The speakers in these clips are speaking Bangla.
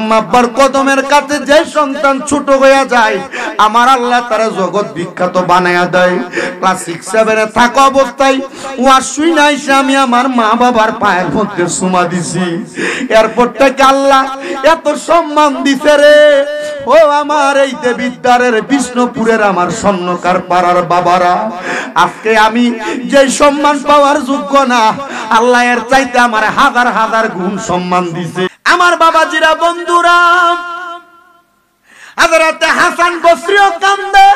আম্মা আব্বার কদমের কাছে যে সন্তান ছোট হয়ে যায় আমার আল্লাহ তারা জগৎ বিখ্যাত বানায়া দেয়। ক্লাস 6-7 এ থাকা অবস্থায় ওয়াজ শুনে আইসা আমি আমার মা বাবার পায়ের মধ্যে চুমা দিছি। এরপর থেকে আল্লাহ এত সম্মান দিছে রে। ও আমার এই দেবিদ্বারের বিষ্ণুপুরের আমার স্বর্ণকার পাড়ার বাবারা, আজকে আমি যে সম্মান পাওয়ার যোগ্য না, আল্লাহ এর চাইতে আমার হাজার হাজার গুণ সম্মান দিছে। আমার বাবাজিরা, বন্ধুরা, হযরত হাসান বসরিও কান্দে।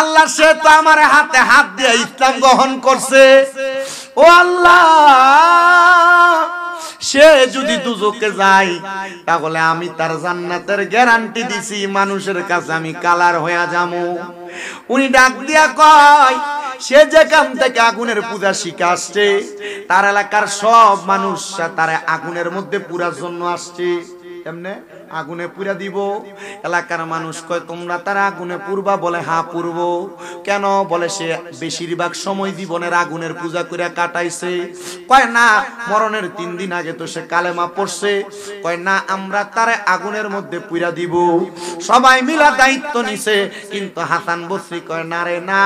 আল্লাহ সে তো আমার হাতে হাত দিয়ে ইসলাম গ্রহণ করছে। ও আল্লাহ, সে যদি দুজকে যায় তাহলে আমি তার জান্নাতের গ্যারান্টি দিছি, মানুষের কাছে আমি কালার হয়ে যাবো। উনি ডাক দিয়া কয়, সে যেখান থেকে আগুনের পূজা শিখে আসছে তার এলাকার সব মানুষ তার আগুনের মধ্যে পুরার জন্য আসছে। এমনে আগুনে পুরা দিব। এলাকার মানুষ কয়, তোমরা তারা আগুনে পুরবা? বলে হ্যাঁ পুরব। কেন? বলে সে বেশিরভাগ সময় জীবনের আগুনের পূজা করে কাটাইছে। কয় না, মরণের 3 দিন আগে তো সে কালেমা পড়ছে। কয় না, আমরা তারে আগুনের মধ্যে পুরা দিব। সবাই মিলা দায়িত্ব নিছে, কিন্তু হাসান বসরি কয় না রে না,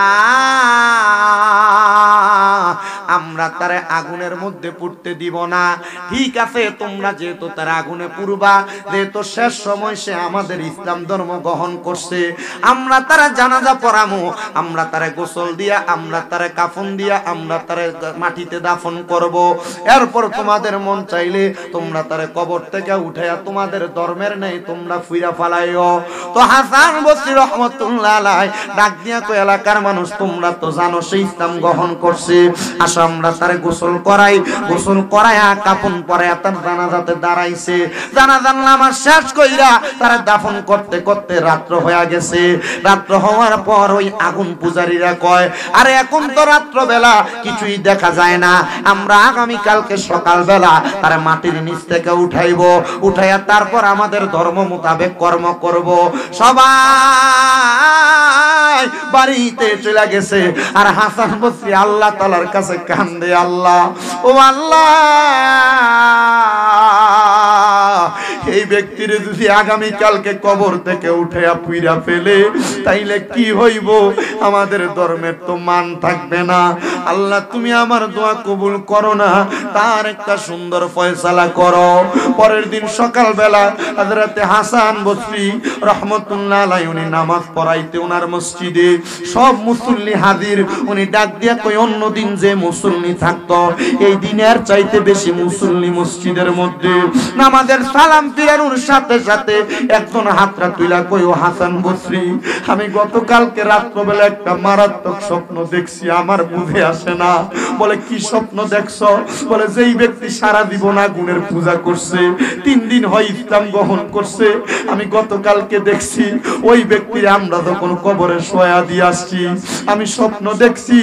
আমরা তারে আগুনের মধ্যে পুড়তে দিব না। ঠিক আছে, তোমরা যেহেতু তারা আগুনে পুরবা, যেহেতু শেষ সময় সে আমাদের ইসলাম ধর্ম গ্রহণ করছে, আমরা তারা জানাজা পড়ামু, আমরা তারা গোসল দিয়া, আমরা তারা কাফন দিয়া, আমরা তারা মাটিতে দাফন করব। এরপর তোমাদের মন চাইলে তোমরা তারা কবর থেকে উঠাইয়া তোমাদের ধর্মের নেই তোমরা ফুইরা ফালাইও। তো হাসান বসরি রহমাতুল্লাহ আলাইহি ডাক দিয়া কয়, এলাকার মানুষ তোমরা তো জানো সে ইসলাম গ্রহণ করছে, আসো আমরা তারে গোসল করাই। গোসল করায়া কাফন পরায়া তার জানাজাতে দাঁড়াইছে। জানাজার নামাজ শেষ কইরা তারা দাফন করতে করতে রাত্র হয়ে গেছে। রাত্র হওয়ার পর ওই আগুন পূজারীরা কয়, আরে এখন তো রাত্র বেলা, কিছুই দেখা যায় না, আমরা আগামী কালকে সকাল বেলা তারা মাটির নিচ থেকে উঠাইবো, উঠাইয়া তারপর আমাদের ধর্ম মোতাবেক কর্ম করব। সবাই বাড়িতে চলে গেছে। আর হাসান বসরি আল্লাহ তাআলার কাছে কান্দে, আল্লাহ, ও আল্লাহ, এই ব্যক্তির যদি আগামী কালকে কবর থেকে উঠে পুইরা ফেলে তাইলে কি হইব? আমাদের ধর্মের তো মান থাকবে না। আল্লাহ, তুমি আমার দোয়া কবুল করো না, তার একটা সুন্দর ফয়সালা করো। পরের দিন সকালবেলা হযরত হাসান বসরি রহমাতুল্লাহ আলাইহি উনি নামাজ পড়াইতে ওনার মসজিদে সব মুসল্লি হাজির। উনি ডাক দিয়া কই, অন্য দিন যে মুসল্লি থাকতো এই দিনের চাইতে বেশি মুসল্লি মসজিদের মধ্যে। নামাজের সালাম ফিরানোর সাথে সাথে একজন হাতটা তুইলা কই, ও হাসান বসরি, আমি গতকালকে রাত্রবেলা একটা মারাত্মক স্বপ্ন দেখছি, আমার বুঝে আসে না। বলে কি স্বপ্ন দেখছো? বলে যেই ব্যক্তি সারা জীবন আগুনের পূজা করছে, 3 দিন হয় ইসলাম গ্রহণ করছে, আমি গতকালকে দেখছি ওই ব্যক্তির আমরা যখন কবরে শোয়া দিয়ে আসছি, আমি স্বপ্ন দেখছি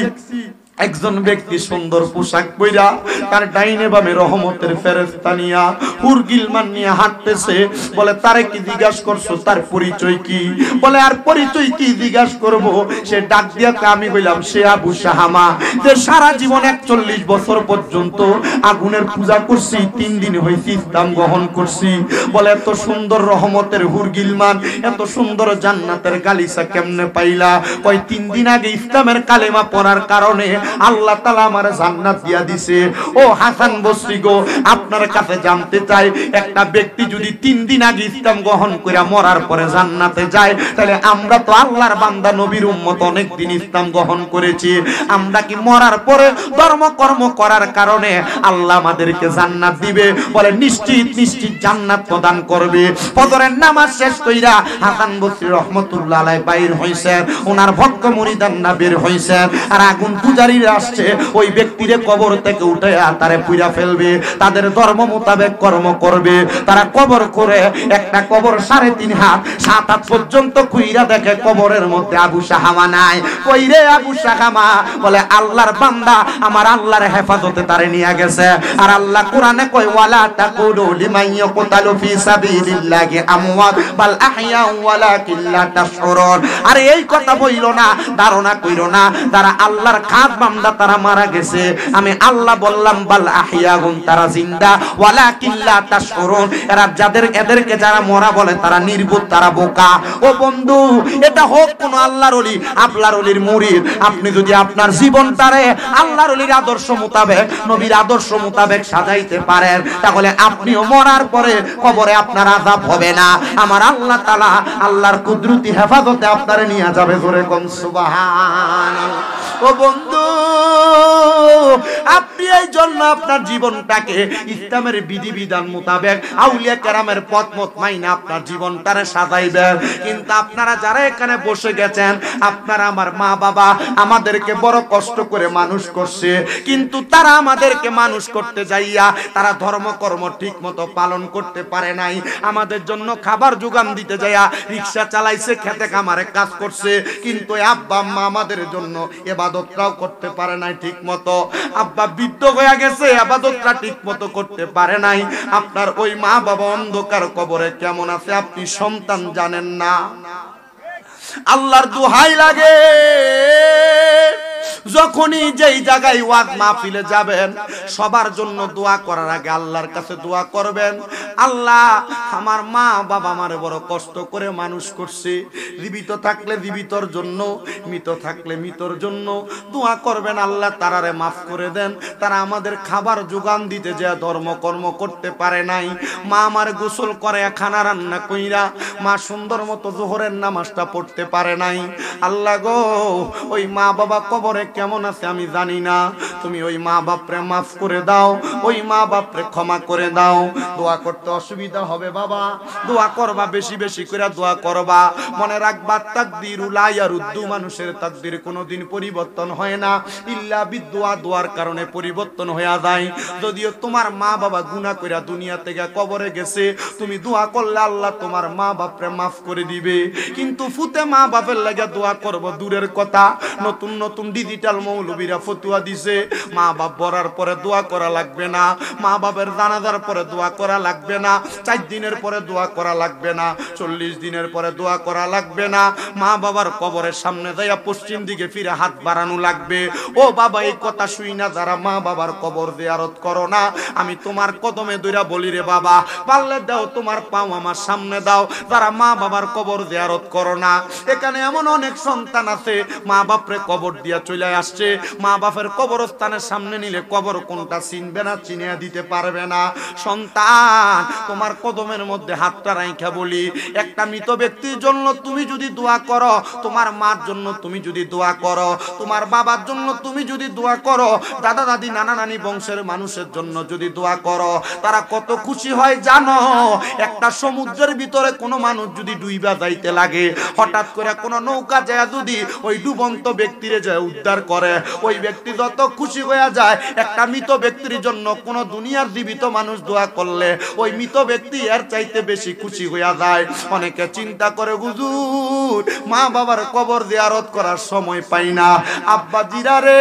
একজন ব্যক্তি সুন্দর পোশাক পইরা তার ডাইনে বামে রহমতের ফেরেশতা নিয়া হুরগিলমান নিয়ে হাঁটতেছে। বলে তারে কি জিজ্ঞাসা করছো, তার পরিচয় কি? বলে আর পরিচয় কি জিজ্ঞাসা করব? সে ডাক দিয়া আমি বললাম, সে আবু শাহামা, যে সারা জীবন 41 বছর পর্যন্ত আগুনের পূজা করছি, 3 দিন হইছে ইসলাম গ্রহণ করছি। বলে এত সুন্দর রহমতের হুরগিলমান, এত সুন্দর জান্নাতের গালিচা কেমনে পাইলা? কই 3 দিন আগে ইসলামের কালেমা পড়ার কারণে আল্লাহ তাআলা আমারে জান্নাত দিয়া দিছে। ও হাসান বসরি গো, আপনার কাছে জানতে চাই, একটা ব্যক্তি যদি 3 দিন আগে ইসলাম গ্রহণ করে মরার পরে জান্নাতে যায়, তাহলে আমরা তো আল্লাহর বান্দা নবীর উম্মত অনেক দিন ইসলাম গ্রহণ করেছি, আমরা কি মরার পরে ধর্মকর্ম করার কারণে আল্লাহ আমাদেরকে জান্নাত দিবে? বলে নিশ্চিত নিশ্চিত জান্নাত প্রদান করবে। ফজরের নামাজ শেষ কইরা হাসান বসরি রহমাতুল্লাহ আলাইহি বাইর হইছেন, ওনার ভক্ত মুরিদানরা বের হইছেন। আর আগুন পূজারী আসছে ওই ব্যক্তিরে কবর থেকে উঠে তারে পুইরা ফেলবে, তাদের ধর্ম মোতাবেক কর্ম করবে। তারা কবর করে একটা কবর 3.5 হাত 7 হাত পর্যন্ত কুইরা দেখে কবরের মধ্যে আবু শাহামা নাই। কই রে আবু শাহামা? বলে আল্লাহর বান্দা আমার আল্লাহর হেফাজতে তারে নিয়ে গেছে। আর আল্লাহ কোরআনে কয়, ওয়ালা তাকুলু লিমান ইয়াকতালু ফি সাবিলিল্লাহি আমওয়াত বাল আহইয়া ওয়ালাকিন লা তাশউরুন। আরে এই কথা বইলো না, ধারণা কইরো না, যারা আল্লাহর খাত আব্বামদা তারা মারা গেছে, আমি আল্লাহ বললাম বাল আহিয়াহুম, তারা জিন্দা, ওয়ালাকিন লা তাশউরুন, এদেরকে যারা মরা বলে তারা নির্বোধ, তারা বোকা। ও বন্ধু, এটা হোক কোন আল্লাহর ওলি, আল্লাহর ওলির মুরিদ, আপনি যদি আপনার জীবনটারে আল্লাহর ওলির আদর্শ মোতাবেক, নবীর আদর্শ মোতাবেক সাজাইতে পারেন, তাহলে আপনিও মরার পরে কবরে আপনার আযাব হবে না। আমার আল্লাহ তাআলা আল্লাহর কুদরতি হেফাজতে আপনারে নিয়ে যাবে। জোরে কোন সুবহানাল্লাহ। ও বন্ধু, আপনি এই জন্য আপনার জীবনটাকে ইসলামের বিধিবিধান মোতাবেক আউলিয়া কেরামের পথ মত মাইনা আপনার জীবনটারে সাজাইবেন। কিন্তু আপনারা যারা এখানে বসে গেছেন, আপনারা আমার মা বাবা আমাদেরকে বড় কষ্ট করে মানুষ করছে, কিন্তু তারা আমাদেরকে মানুষ করতে যাইয়া তারা ধর্মকর্ম ঠিক মতো পালন করতে পারে নাই। আমাদের জন্য খাবার যোগান দিতে যাইয়া রিক্সা চালাইছে, খেতে খামারে কাজ করছে, কিন্তু আব্বা আম্মা আমাদের জন্য ইবাদতটাও করতে পারে নাই ঠিক মতো। আব্বা বৃদ্ধ হয়ে গেছে, ইবাদতটা ঠিক মতো করতে পারে নাই। আপনার ওই মা বাবা অন্ধকার কবরে কেমন আছে আপনি সন্তান জানেন না। আল্লাহর দোহাই লাগে, যখনই যেই জায়গায় ওয়াজ মাহফিলে যাবেন, সবার জন্য দোয়া করার আগে আল্লাহর কাছে দোয়া করবেন, আল্লাহ আমার মা বাবা আমারে বড় কষ্ট করে মানুষ করছে, জীবিত থাকলে জীবিতর জন্য, মৃত থাকলে মৃতর জন্য দোয়া করবেন, আল্লাহ তারারে মাফ করে দেন। তারা আমাদের খাবার যোগান দিতে যে ধর্মকর্ম করতে পারে নাই। মা আমার গোসল করে, খানা রান্না কইরা, মা সুন্দর মতো যোহরের নামাজটা পড়তে পারে নাই। আল্লাহ গো, ওই মা বাবা কবরে কেমন আছে আমি জানি না, তুমি ওই মা বাপরে মাফ করে দাও, ওই মা বাপরে ক্ষমা করে দাও। দোয়া করতে অসুবিধা হবে বাবা, দোয়া করবা, বেশি বেশি করে দোয়া করবা। মনে রাখবা, তাকদিরু লা ইয়ারুদ্দু, মানুষের তাকদির কোনোদিন পরিবর্তন হয় না, ইল্লা বিদুয়া, দোয়ার কারণে পরিবর্তন হয়ে যায়। যদিও তোমার মা বাবা গুনাহ কইরা দুনিয়া থেকে কবরে গেছে, তুমি দোয়া করলে আল্লাহ তোমার মা বাপরে মাফ করে দিবে। কিন্তু ফুতে মা বাপের লাগা দোয়া করব দূরের কথা, নতুন নতুন ডিজিটাল মৌলবীরা ফতুয়া দিছে, মা বাপ বরার পরে দোয়া করা লাগবে না, মা বাপের জানাজার পরে দোয়া করা লাগবে না, 4 দিনের পরে দোয়া করা লাগবে না, 40 দিনের পরে দোয়া করা লাগবে না, মা বাবার কবরের সামনে যাইয়া পশ্চিম দিকে ফিরে হাত বাড়ানো লাগবে। ও বাবা, এই কথা শুই না যারা মা বাবার কবর জিয়ারত করো না, আমি তোমার কদমে দইরা বলি রে বাবা, পারলে দাও তোমার পাও আমার সামনে দাও। যারা মা বাবার কবর জিয়ারত করো না, এখানে এমন অনেক সন্তান আছে মা বাপরে কবর দিয়া চলে আসছে, মা বাপের কবরস্থানের সামনে নিলে কবর কোনটা চিনবে না, চিনিয়ে দিতে পারবে না। সন্তান, তোমার কদমের মধ্যে হাতটা রাইখা বলি, একটা মৃত ব্যক্তির জন্য তুমি যদি দোয়া করো, তোমার মার জন্য তুমি যদি দোয়া করো, তোমার বাবার জন্য তুমি যদি দোয়া করো, দাদা দাদি নানা নানি বংশের মানুষের জন্য যদি দোয়া করো, তারা কত খুশি হয় জানো? একটা সমুদ্রের ভিতরে কোনো মানুষ যদি ডুইবা যাইতে লাগে, হঠাৎ করে কোনো নৌকা যায় যদি ওই ডুবন্ত ব্যক্তিরে যায় উদ্ধার করে, ওই ব্যক্তি যত খুশি হয়ে যায়। একটা মৃত ব্যক্তির জন্য কোন দুনিয়ার জীবিত মানুষ দোয়া করলে ওই মৃত ব্যক্তি এর চাইতে বেশি খুশি হয়ে যায়। অনেকে চিন্তা করে, হুজুর মা বাবার কবর জিয়ারত করার সময় পাই না। আব্বা জিরা রে,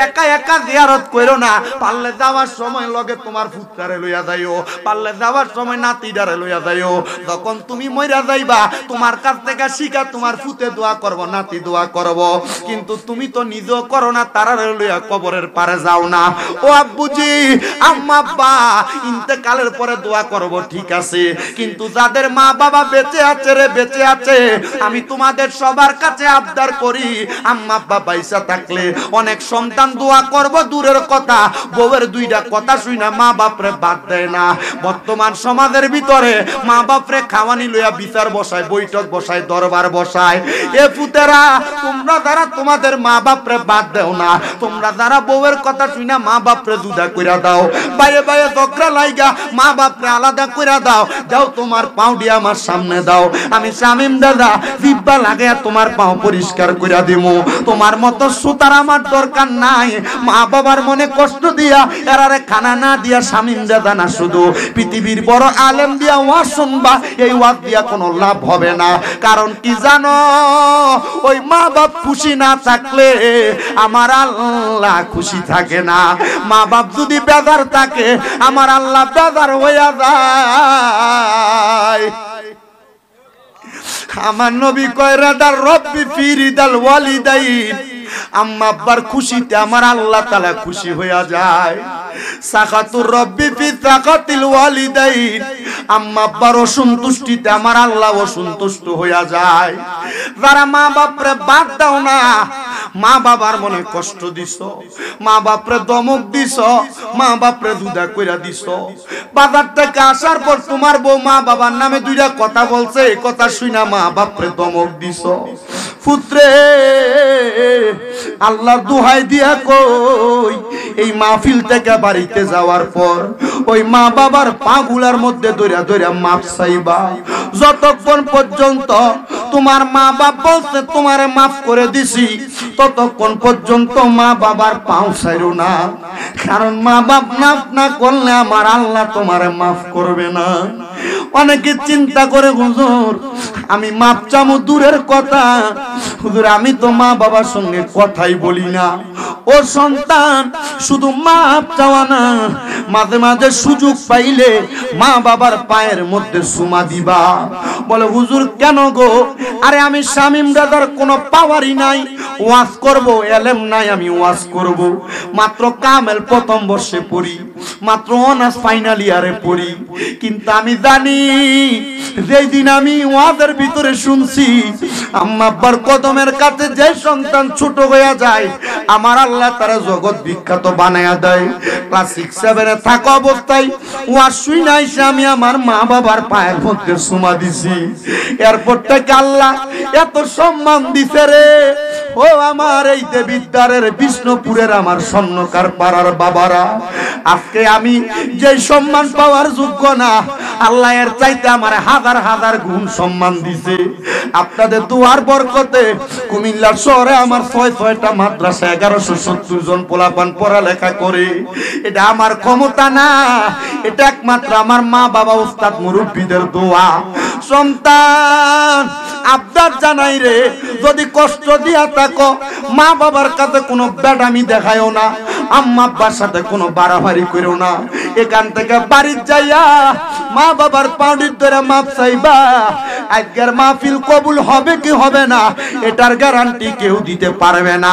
একা একা জিয়ারত করো না, পারলে যাওয়ার সময় লগে তোমার পুত্রারে লইয়া যাইও, পারলে যাওয়ার সময় নাতিদারে লইয়া যাইও। যখন তুমি মইরা যাইবা, তোমার কাছ থেকে শিখা তোমার ফুতে দোয়া করব, নাতি দোয়া করব, কিন্তু তুমি তো নিজেও করো না, তারারে লইয়া কবরের পারে যাও না। ও আব্বুজি, আম্মা আব্বা ইন্তেকালের পরে দোয়া করব ঠিক আছে, কিন্তু যাদের মা বাবা বেঁচে আছে রে, বেঁচে আছে, আমি তোমাদের সবার কাছে আবদার করি, আম্মা আব্বা পয়সা থাকলে অনেক সন্তান দোয়া করব দূরের কথা, বউয়ের 2টা কথা শুই না মা বাপরে বাদ দেয় না। বর্তমান সমাজের ভিতরে মা বাপরে খাওয়ানি লইয়া বিচার বসায়, বৈঠক বসায়, দরবার বসায়। এ পুতেরা, তোমরা যারা তোমাদের মা বাপরে বাদ দেও না, তোমরা যারা বউয়ের কথা শুই না মা বাপরে জুদা কইরা দাও, বাইরে বাইরে ঝগড়া লাইগা মা বাপরে আলাদা কইরা দাও, যাও তোমার পাও দিয়ে আমার সামনে দাও, আমি শামিম দাদা জিব্বা লাগায়া তোমার পাও পরিষ্কার কইরা দিমু। তোমার মতো সুতার আমার দরকার নাই। মা বাবার মনে কষ্ট দিয়া এরারে খানা না দিয়া শামিম দাদা না, শুধু পৃথিবীর বড় আলেম দিয়া ওয়াজ শুনবা, এই ওয়াজ দিয়া কোনো লাভ হবে না। কারণ কি জানো, ওই মা বাপ খুশি না থাকলে আমার আল্লাহ খুশি থাকে না। মা বাপ যদি বেজার থাকে, আমার আল্লাহ বেজার হইয়া যায়। আমার নবী কয়, রাদার রব্বি ফি রিদাল ওয়ালিদাইন, আম্মা আব্বার খুশিতে আমার আল্লাহ তাআলা খুশি হইয়া যায়। সাকাতুর রব্বি ফি সাকাতিল ওয়ালিদাইন, আম্মা আব্বার অসন্তুষ্টিতে আমার আল্লাহ অসন্তুষ্ট হইয়া যায়। যারা মা বাপরে বাদ দাও না, মা বাবার মনে কষ্ট দিছ, মা বাপরে দমক দিছ, মা বাপরে দুধা কইরা দিছ, বাজার থেকে আসার পর তোমার বউ মা বাবার নামে দুইটা কথা বলছে, এই কথা শুনা মা বাপরে দমক দিছ। পুত্রে আল্লাহর দোহাই দিয়া কই, এই মাহফিল থেকে বাড়িতে যাওয়ার পর ওই মা বাবার পাগুলার মধ্যে ধইরা ধইরা মাপ চাইবা। যতক্ষণ পর্যন্ত তোমার মা বাপ বলছে তোমারে মাফ করে দিছি, ততক্ষণ পর্যন্ত মা বাবার পাও ছাইরো না, কারণ মা বাপ মাফ না করলে আমার আল্লাহ তোমারে মাফ করবে না। অনেকে চিন্তা করে হুজুর আমি মাপ চামু দূরের কথা, হুজুর আমি তো মা বাবার সঙ্গে কথাই বলি না। ও সন্তান, শুধু মাপ চাওয়া না, মাঝে মাঝে সুযোগ পাইলে মা বাবার পায়ের মধ্যে চুমা দিবা। বলে হুজুর কেন গো? আরে আমি শামীম দাদার কোনো পাওয়ারই নাই, ওয়াজ করব, এলেম নাই আমি ওয়াজ করব। মাত্র কামেল প্রথম বর্ষে পড়ি, মাত্র অনার্স ফাইনাল ইয়ারে পড়ি, কিন্তু আমি জানি যেই দিন আমি ওয়াজের ভিতরে শুনছি আম্মা আব্বার কদমের কাছে যে সন্তান ছোট হয়ে যায় আমার আল্লাহ তারা জগৎ বিখ্যাত বানায়া দেয়। ক্লাস 6-7 থাকা অবস্থায় ওয়াজ শুনে আইসা আমি আমার মা বাবার পায়ের মধ্যে চুমা দিছি। এরপর থেকে আল্লাহ এত সম্মান দিছে রে। ও আমার এই দেবিদ্বারের বিষ্ণুপুরের আমার স্বর্ণকার পাড়ার বাবারা, আজকে আমি যে সম্মান পাওয়ার যোগ্য না, আল্লাহ এর চাইতে আমার হাজার হাজার গুণ সম্মান দিছে। আপনাদের দুয়ার বরকতে কুমিল্লার শহরে আমার 6-6টা মাদ্রাসা, 1170 জন পোলাপান পড়ালেখা করে। এটা আমার ক্ষমতা না, এটা একমাত্র আমার মা বাবা উস্তাদ মুরব্বীদের দোয়া। সন্তান আবদার জানাই রে, যদি কষ্ট দিয়া থাকো মা বাবার কাছে কোনো বেডামি দেখায়ও না, আম্মা আব্বার সাথে কোনো বাড়াবাড়ি করো না। এখান থেকে বাড়ি যাইয়া মা বাবার পাউডির ধরে মাপ চাইবা। আজকের মাহফিল কবুল হবে কি হবে না এটার গ্যারান্টি কেউ দিতে পারবে না।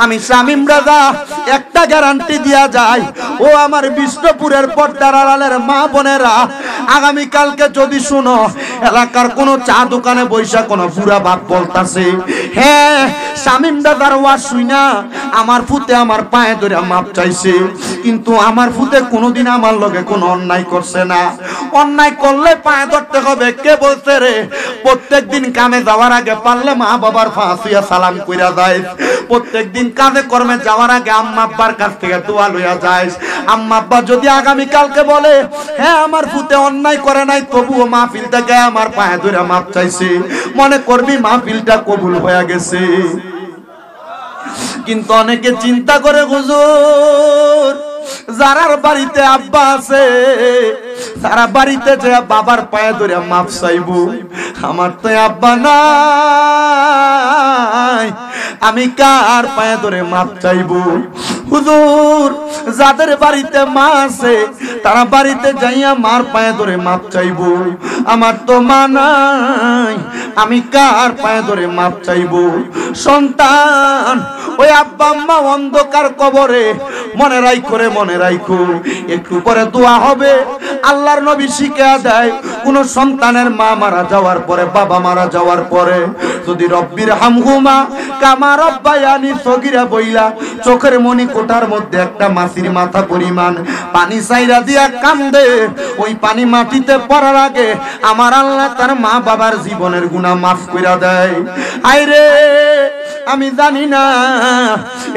আমি শামীম রাজা একটা গ্যারান্টি দিয়া যায়, ও আমার বিষ্ণুপুরের পর্দার আড়ালের মা বোনেরা, আগামী কালকে যদি শুনো এলাকার কোন চা দোকানে বৈশা কোন বুড়া বাপ বলতাছে হ্যাঁ শামীম দাদার ওয়াজ শুইনা আমার ফুতে আমার পায়ে ধরে মাপ চাইছে, কিন্তু আমার ফুতে কোনোদিন আমার লগে কোনো অন্যায় করছে না, অন্যায় করলে পায়ে ধরতে হবে। কে বলছে রে? প্রত্যেকদিন কামে যাওয়ার আগে পারলে মা বাবার ফাঁসিয়া সালাম কইরা যায়, প্রত্যেকদিন কাজে কর্মে যাওয়ার আগে আম্মা আব্বার কাছ থেকে দোয়া লইয়া যায়। আম্মা আব্বা যদি আগামী কালকে বলে হ্যাঁ আমার ফুতে অন্যায় করে নাই, তবুও মাহফিল থেকে আমার পায়ে ধরে মাপ চাইছে, মনে করবি মাহফিলটা কবুল হয়ে গেছে। কিন্তু অনেকে চিন্তা করে হুজুর যারার বাড়িতে আব্বা আছে তারা বাড়িতে যে বাবার পায়ে ধরে মাপ চাইবো, আমার তো আব্বা নাই, আমি কার পায়ে ধরে মাপ চাইবো? হুজুর যাদের বাড়িতে মা আছে তারা বাড়িতে যাইয়া মার পায়ে ধরে মাপ চাইবো, আমার তো মা নাই, আমি কার পায়ে ধরে মাপ চাইবো? সন্তান ওই আব্বা আম্মা অন্ধকার কবরে, মনে রাখো রে মনে রাখো, একটু পরে দোয়া হবে। আল্লাহর নবী শিখিয়ে দেয় কোন সন্তানের মা মারা যাওয়ার পরে, বাবা মারা যাওয়ার পরে যদি রব্বির হামহুমা কামা রব্বায়ানি সগীরা বইলা চোখের মনি কোটার মধ্যে একটা মাছির মাথা পরিমাণ পানি চাইরা দিয়া কান্দে, ওই পানি মাটিতে পড়ার আগে আমার আল্লাহ তার মা বাবার জীবনের গুনাহ মাফ কইরা দেয়। আইরে আমি জানি না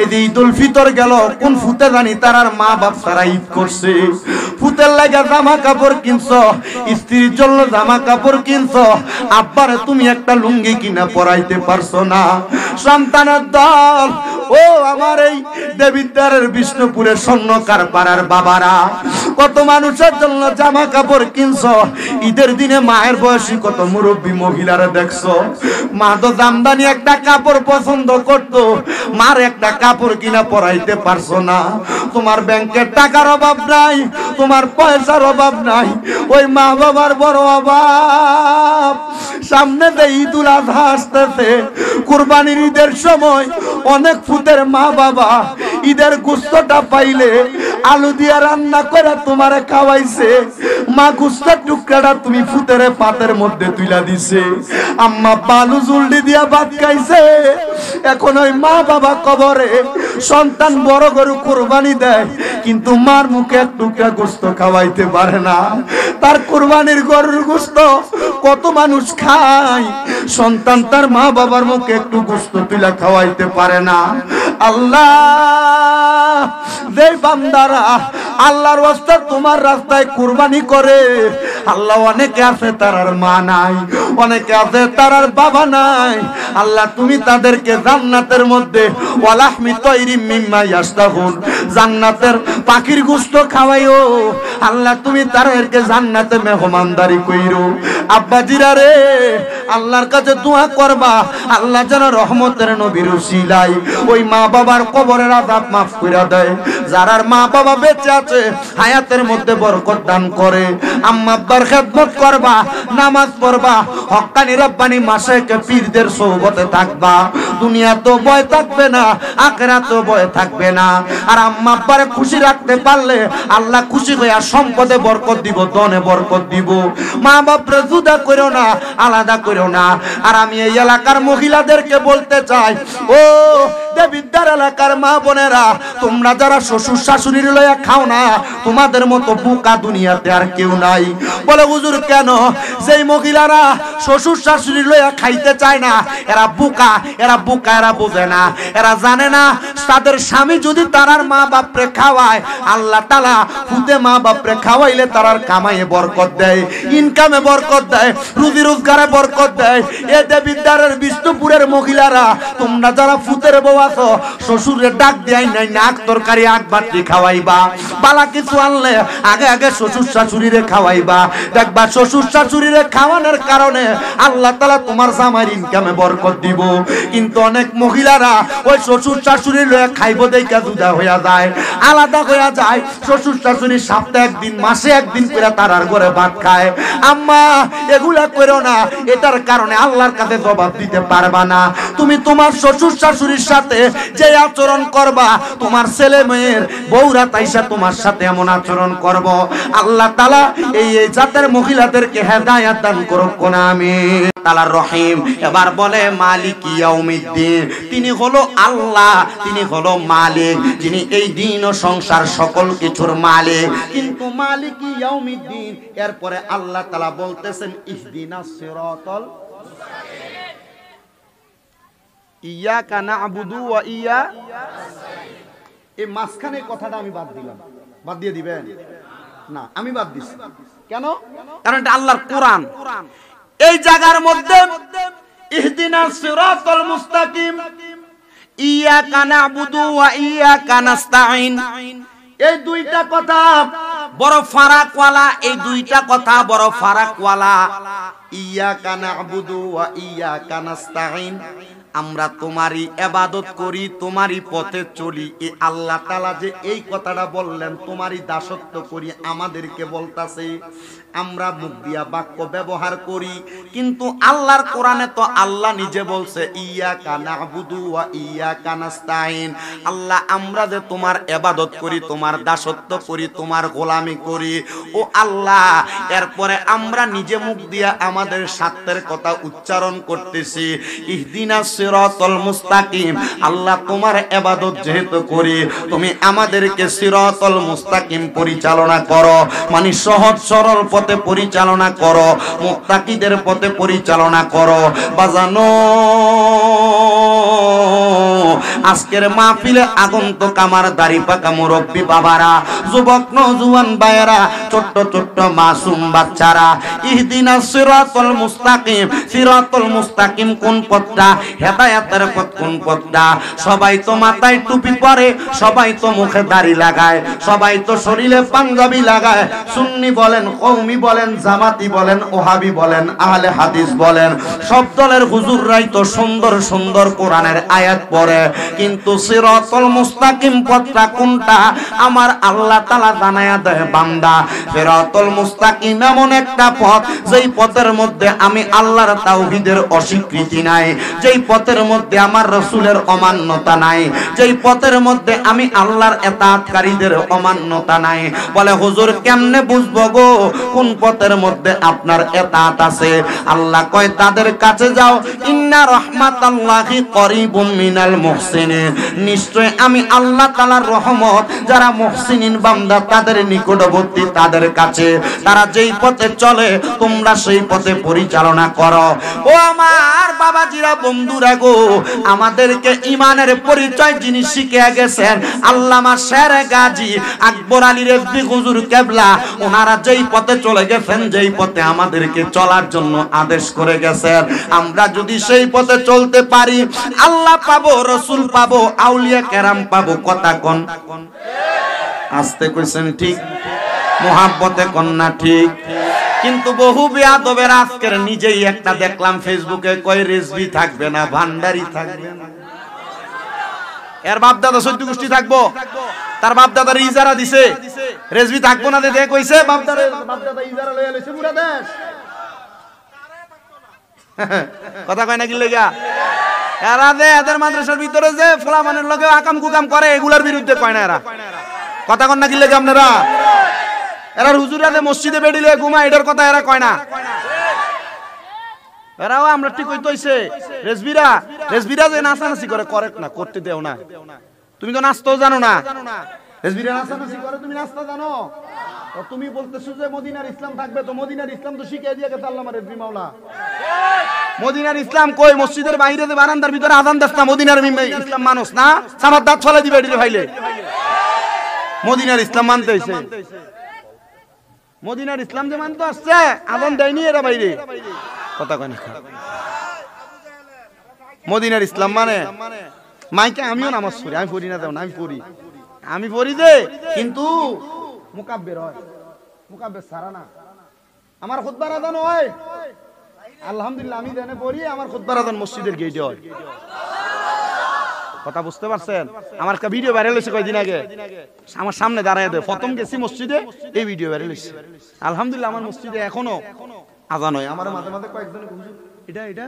এই যে ঈদুল ফিতর গেল কোন ফুতে জানি তার মা বাপ তারা ঈদ করছে, ফুতের লাগা জামা কাপড় কিনছো, স্ত্রীর জন্য জামা কাপড় কিনছো, আব্বারে তুমি একটা লুঙ্গি কিনা পরাইতে পারছো না। সন্তানের দল ও আমার এই দেবিদ্বারের বিষ্ণুপুরের স্বর্ণকার পাড়ার বাবারা, কত মানুষের জন্য জামা কাপড় কিনছো, ঈদের দিনে মায়ের বয়সী কত মুরব্বী মহিলারা দেখছো, মা তো জামদানি একটা কাপড় পছন্দ করতো, মার একটা কাপড় কিনা পরাইতে পারছো না। তোমার ব্যাংকের টাকার অভাব নাই, তোমার পয়সার অভাব নাই, ওই মা বাবার বড় অভাব। সামনে ঈদুল আজহা আসতেছে, কুরবানির ঈদের সময় অনেক ফুতের মা বাবা ঈদের গোশতটা পাইলে আলু দিয়া রান্না করে তোমারে খাওয়াইছে, মা গোশতের টুকরাটা তুমি ফুতের পাতের মধ্যে তুইলা দিছে, আম্মা বালু জুলডি দিয়া ভাত খাইছে। এখন ওই মা বাবা কবরে, সন্তান বড় গরু কুরবানি দেয় কিন্তু মার মুখে এক টুকরা গোশত খাওয়াইতে পারে না। তার কুরবানির গরুর গোশত কত মানুষ খায়, সন্তান তার মা বাবার মুখে একটু গোশত তুলা খাওয়াইতে পারে না। আল্লাহ, যে বান্দারা আল্লাহর রাস্তা তোমার রাস্তায় কুরবানি করে, আল্লাহ অনেকে আছে তার মা নাই, অনেকে আছে তার বাবা নাই, আল্লাহ তুমি তাদেরকে জান্নাতের মধ্যে ওয়ালাহমি তৈরিম মিম্মা ইয়াশতাহুন, জান্নাতের পাখির গোশত খাওয়াইও। আল্লাহ তুমি তাদেরকে জান্নাতে মেহমানদারি কইরো। আব্বাজিরা রে, আল্লাহর কাছে দোয়া করবা, আল্লাহ যেন রহমতের নবীর উসিলায় ওই মা বাবার কবরের আযাব মাফ কইরা দেয়। যারার মা বাবা বেঁচে আছে হায়াতের মধ্যে বরকত দান করে। আম্মা আব্বার খেদমত করবা, নামাজ পড়বা, হক্কানি রব্বানি মাশায়েখে পীরদের সোহবতে থাকবা। দুনিয়া তো ভয় থাকবে না, আখিরাত তো ভয় থাকবে না। আর আম্মা আব্বারে খুশি রাখতে পারলে আল্লাহ খুশি হইয়া সম্পদে বরকত দিব, ধনে বরকত দিব। মা বাপরে জুদা করো না, আলাদা করো না। আর আমি এই এলাকার মহিলাদেরকে বলতে চাই, ও দেবিদ্দার এলাকার মা বোনেরা, তোমরা যারা শ্বশুর শাশুড়ির লইয়া খাও না, তোমাদের মতো বোকা দুনিয়াতে আর কেউ নাই। বলে হুজুর কেন? যেই মহিলারা শ্বশুর শাশুড়ির লইয়া খাইতে চায় না, এরা বোকা, এরা বোকা, এরা বোঝে না, এরা জানে না তাদের স্বামী যদি তারার মা বাপরে খাওয়ায়, আল্লাহ তাআলা খুদে মা বাপরে খাওয়াইলে তারার কামাইয়ে বরকত দেয়, ইনকামে বরকত দেয়, রুজি রোজগারে বরকত দেয়। এ দেবিদ্দারের বিষ্ণুপুরের মহিলারা, তোমরা যারা ফুতের বউ আছো, শ্বশুরের ডাক দেয় নাই নাক তরকারি আগ বাটি খাওয়াইবা, বালা কিছু আনলে আগে আগে শ্বশুর শাশুড়িরে খাওয়াইবা। দেখবা শ্বশুর শাশুড়িরে খাওয়ানোর কারণে আল্লাহ তাআলা তোমার জামাইয়ের ইনকামে বরকত দিব। কিন্তু অনেক মহিলারা ওই শ্বশুর শাশুড়ির লয়ে খাইবো দেখা জুদা হইয়া যায়, আলাদা হইয়া যায়। শ্বশুর শাশুড়ি সপ্তাহে একদিন, মাসে একদিন করে তারার ঘরে ভাত খায়। আম্মা এগুলা করো না, এটার কারণে আল্লাহর কাছে জবাব দিতে পারবা না। তুমি তোমার শ্বশুর শাশুড়ির সাথে যে আচরণ করবা, তোমার ছেলে মেয়ের বউরা তাইসা তোমার সাথে এমন আচরণ করব। আল্লাহ তাআলা এই জাতের মহিলাদেরকে হেদায়েত দান করুক না। আমিন। তাআলা রহিম। এবার বলে মালিক ইয়াউমিদ্দিন, তিনি হলো আল্লাহ, তিনি হলো মালিক, যিনি এই দিন ও সংসার সকল কিছুর মালিক। কিন্তু মালিক ইয়াউমিদ্দিন, এরপরে আল্লাহ তাআলা বলতেছেন ইহদিনাস সিরাতাল মুস্তাকিম, ইয়াকা না'বুদু ওয়া ইয়া। এই মাঝখানে কথাটা আমি বাদ দিলাম, বাদ দিয়ে দিবেন না? আমি বাদ দিছি কেন? কারণ এটা আল্লাহর কোরআন। এই জায়গার মধ্যে ইহদিনাস সিরাতাল মুস্তাকিম, ইয়াকা না'বুদু ওয়া ইয়াকা নাস্তাঈন, এই দুইটা কথা বড় ফারাকওয়ালা, এই দুইটা কথা বড় ফারাকওয়ালা। ইয়াকা না'বুদু ওয়া ইয়াকা নাস্তাঈন, আমরা তোমারই ইবাদত করি, তোমারই পথে চলি। এই আল্লাহ তাআলা যে এই কথাটা বললেন, তোমারই দাসত্ব করি, আমাদেরকে বলতাছে। আমরা মুখ দিয়া বাক্য ব্যবহার করি, কিন্তু আল্লাহর কোরআনে তো আল্লাহ নিজে বলছে ইয়াকা না'বুদু ওয়া ইয়াকা নাস্তাঈন। আল্লাহ আমরা যে তোমার ইবাদত করি, তোমার দাসত্ব করি, তোমার গোলামি করি, ও আল্লাহ, এরপরে আমরা নিজে মুখ দিয়া আমাদের স্বার্থের কথা উচ্চারণ করতেছি, ইহদিনাস সিরাতাল মুস্তাকিম। আল্লাহ তোমার ইবাদত যেহেতু করি, তুমি আমাদেরকে সিরাতাল মুস্তাকিম পরিচালনা করো, মানে সহজ সরল পথে পরিচালনা করো, মুত্তাকিদের পথে পরিচালনা করো। বাজানো আজকের মাহফিলে আগন্তুক আমার দাড়ি পাকা মুরব্বী বাবারা, যুবক নওজোয়ান ভাইয়েরা, ছোট্ট ছোট্ট মাসুম বাচ্চারা, ইহদিনাস সিরাতাল মুস্তাকিম, সিরাতাল মুস্তাকিম কোন পথটা, হেদায়েতের পথ কোন পথটা? সবাই তো মাথায় টুপি পরে, সবাই তো মুখে দাড়ি লাগায়, সবাই তো শরীরে পাঞ্জাবি লাগায়, সুন্নি বলেন, কওমি বলেন, জামাতি বলেন, ওহাবি বলেন, আহলে হাদিস বলেন, সব দলের হুজুররাই তো সুন্দর সুন্দর কোরআনের আয়াত পড়ে। কিন্তু সিরাতুল মুস্তাকিম পথটা কোনটা আমার আল্লাহ তাআলা জানায়া দেয় বান্দা সিরাতুল মুস্তাকিম এমন একটা পথ যেই পথের মধ্যে আমি আল্লাহর তাওহীদের অস্বীকৃতি নাই, যেই পথের মধ্যে আমার রাসূলের অমান্যতা নাই, যেই পথের মধ্যে আমি আল্লাহর ইতাআতকারীদের অমান্যতা নাই। বলে হুজুর কেমনে বুঝবো গো কোন পথের মধ্যে আপনার ইতাআত আছে? আল্লাহ কয় তাদের কাছে যাও, ইন্না রাহমাতাল্লাহি করিবুম মিনাল মুহসিনিন, নিশ্চয় আমি আল্লাহ তাআলার রহমত যারা মুহসিনিন বান্দা তাদের নিকটবর্তী, তাদের কাছে। তারা যেই পথে চলে তোমরা সেই পথে পরিচালনা করো। ও আমার বাবাজিরা, বন্ধুরা গো, আমাদেরকে ইমানের পরিচয় যিনি শিখে গেছেন আল্লামা শের গাজী আকবর আলী রেজভী হুজুর কেবলা, ওনারা যেই পথে চলে গেছেন, যেই পথে আমাদেরকে চলার জন্য আদেশ করে গেছেন, আমরা যদি সেই পথে চলতে পারি আল্লাহ পাবো, রসুল পাবো, আউলিয়া কেরাম পাবো। কথা কোন আস্তে কইছেন ঠিক, মোহাব্বতে কন্যা ঠিক। কিন্তু বহু বেয়াদবের আজকের নিজেই একটা দেখলাম ফেসবুকে কয় রেজভী থাকবে না, ভান্ডারি থাকবে না। এর বাপ দাদা 14 গোষ্ঠী থাকবো, তার বাপ দাদার ইজারা দিছে, রেজভী থাকবো না দে কইছে, বাপ দাদা ইজারা লইয়া লইছে পুরা দেশ। কথা কয় না কি লাগা? এরা দে এদের মাদ্রাসার ভিতরে যে ফলামানের লগে আকাম কুকাম করে এগুলার বিরুদ্ধে কয় না এরা। কথা কন না কি লাগে আপনারা? এরা হুজুরা দে মসজিদে বেড়িলে ঘুমা, এটার কথা এরা কয় না। এরাও আমরা ঠিক হইতে হইছে। রেজভীরা যে নাচানাচি করে, করেক্ট না, করতে দেও না। তুমি তো নাচতেও জানো না, রেজভীরা নাচানাচি করে, তুমি নাচতে জানো? তুমি বলতেছো যে মদিনার ইসলাম থাকবে, তো মদিনার ইসলাম তো শিখিয়ে দিয়ে গেছে আল্লামা রেজভী মাওলা। মদিনার ইসলাম কই? মসজিদের বাইরে যে বারান্দার ভিতরে আযান দেস না, মদিনার ইসলাম মানুষ না, সামার দাঁত ফেলে দিবে এদিকে ভাইলে। মদিনার ইসলাম মানতে হইছে, মদিনার ইসলাম যে মানতে আসছে, আযান দেয়নি এরা বাইরে। কথা কয় না? মদিনার ইসলাম মানে মাইকে আমিও নামাজ পড়ি, আমি পড়ি না দেও না, আমি পড়ি যে, কিন্তু মুকাব্বির হয়, মুকাব্বির ছাড়া না। আমার খুতবার আযান হয় আলহামদুলিল্লাহ, আমি দেনে পড়ি, আমার খুতবার আযান মসজিদের গেটে হয়। কথা বুঝতে পারছেন? আমার একটা ভিডিও ভাইরাল হয়েছে কয়েকদিন আগে, আমার সামনে দাঁড়ায় দেয়, প্রথম গেছি মসজিদে, এই ভিডিও ভাইরাল হয়েছে। আলহামদুলিল্লাহ আমার মসজিদে এখনো আযান হয়। আমার মাঝে মাঝে কয়েকজন এটা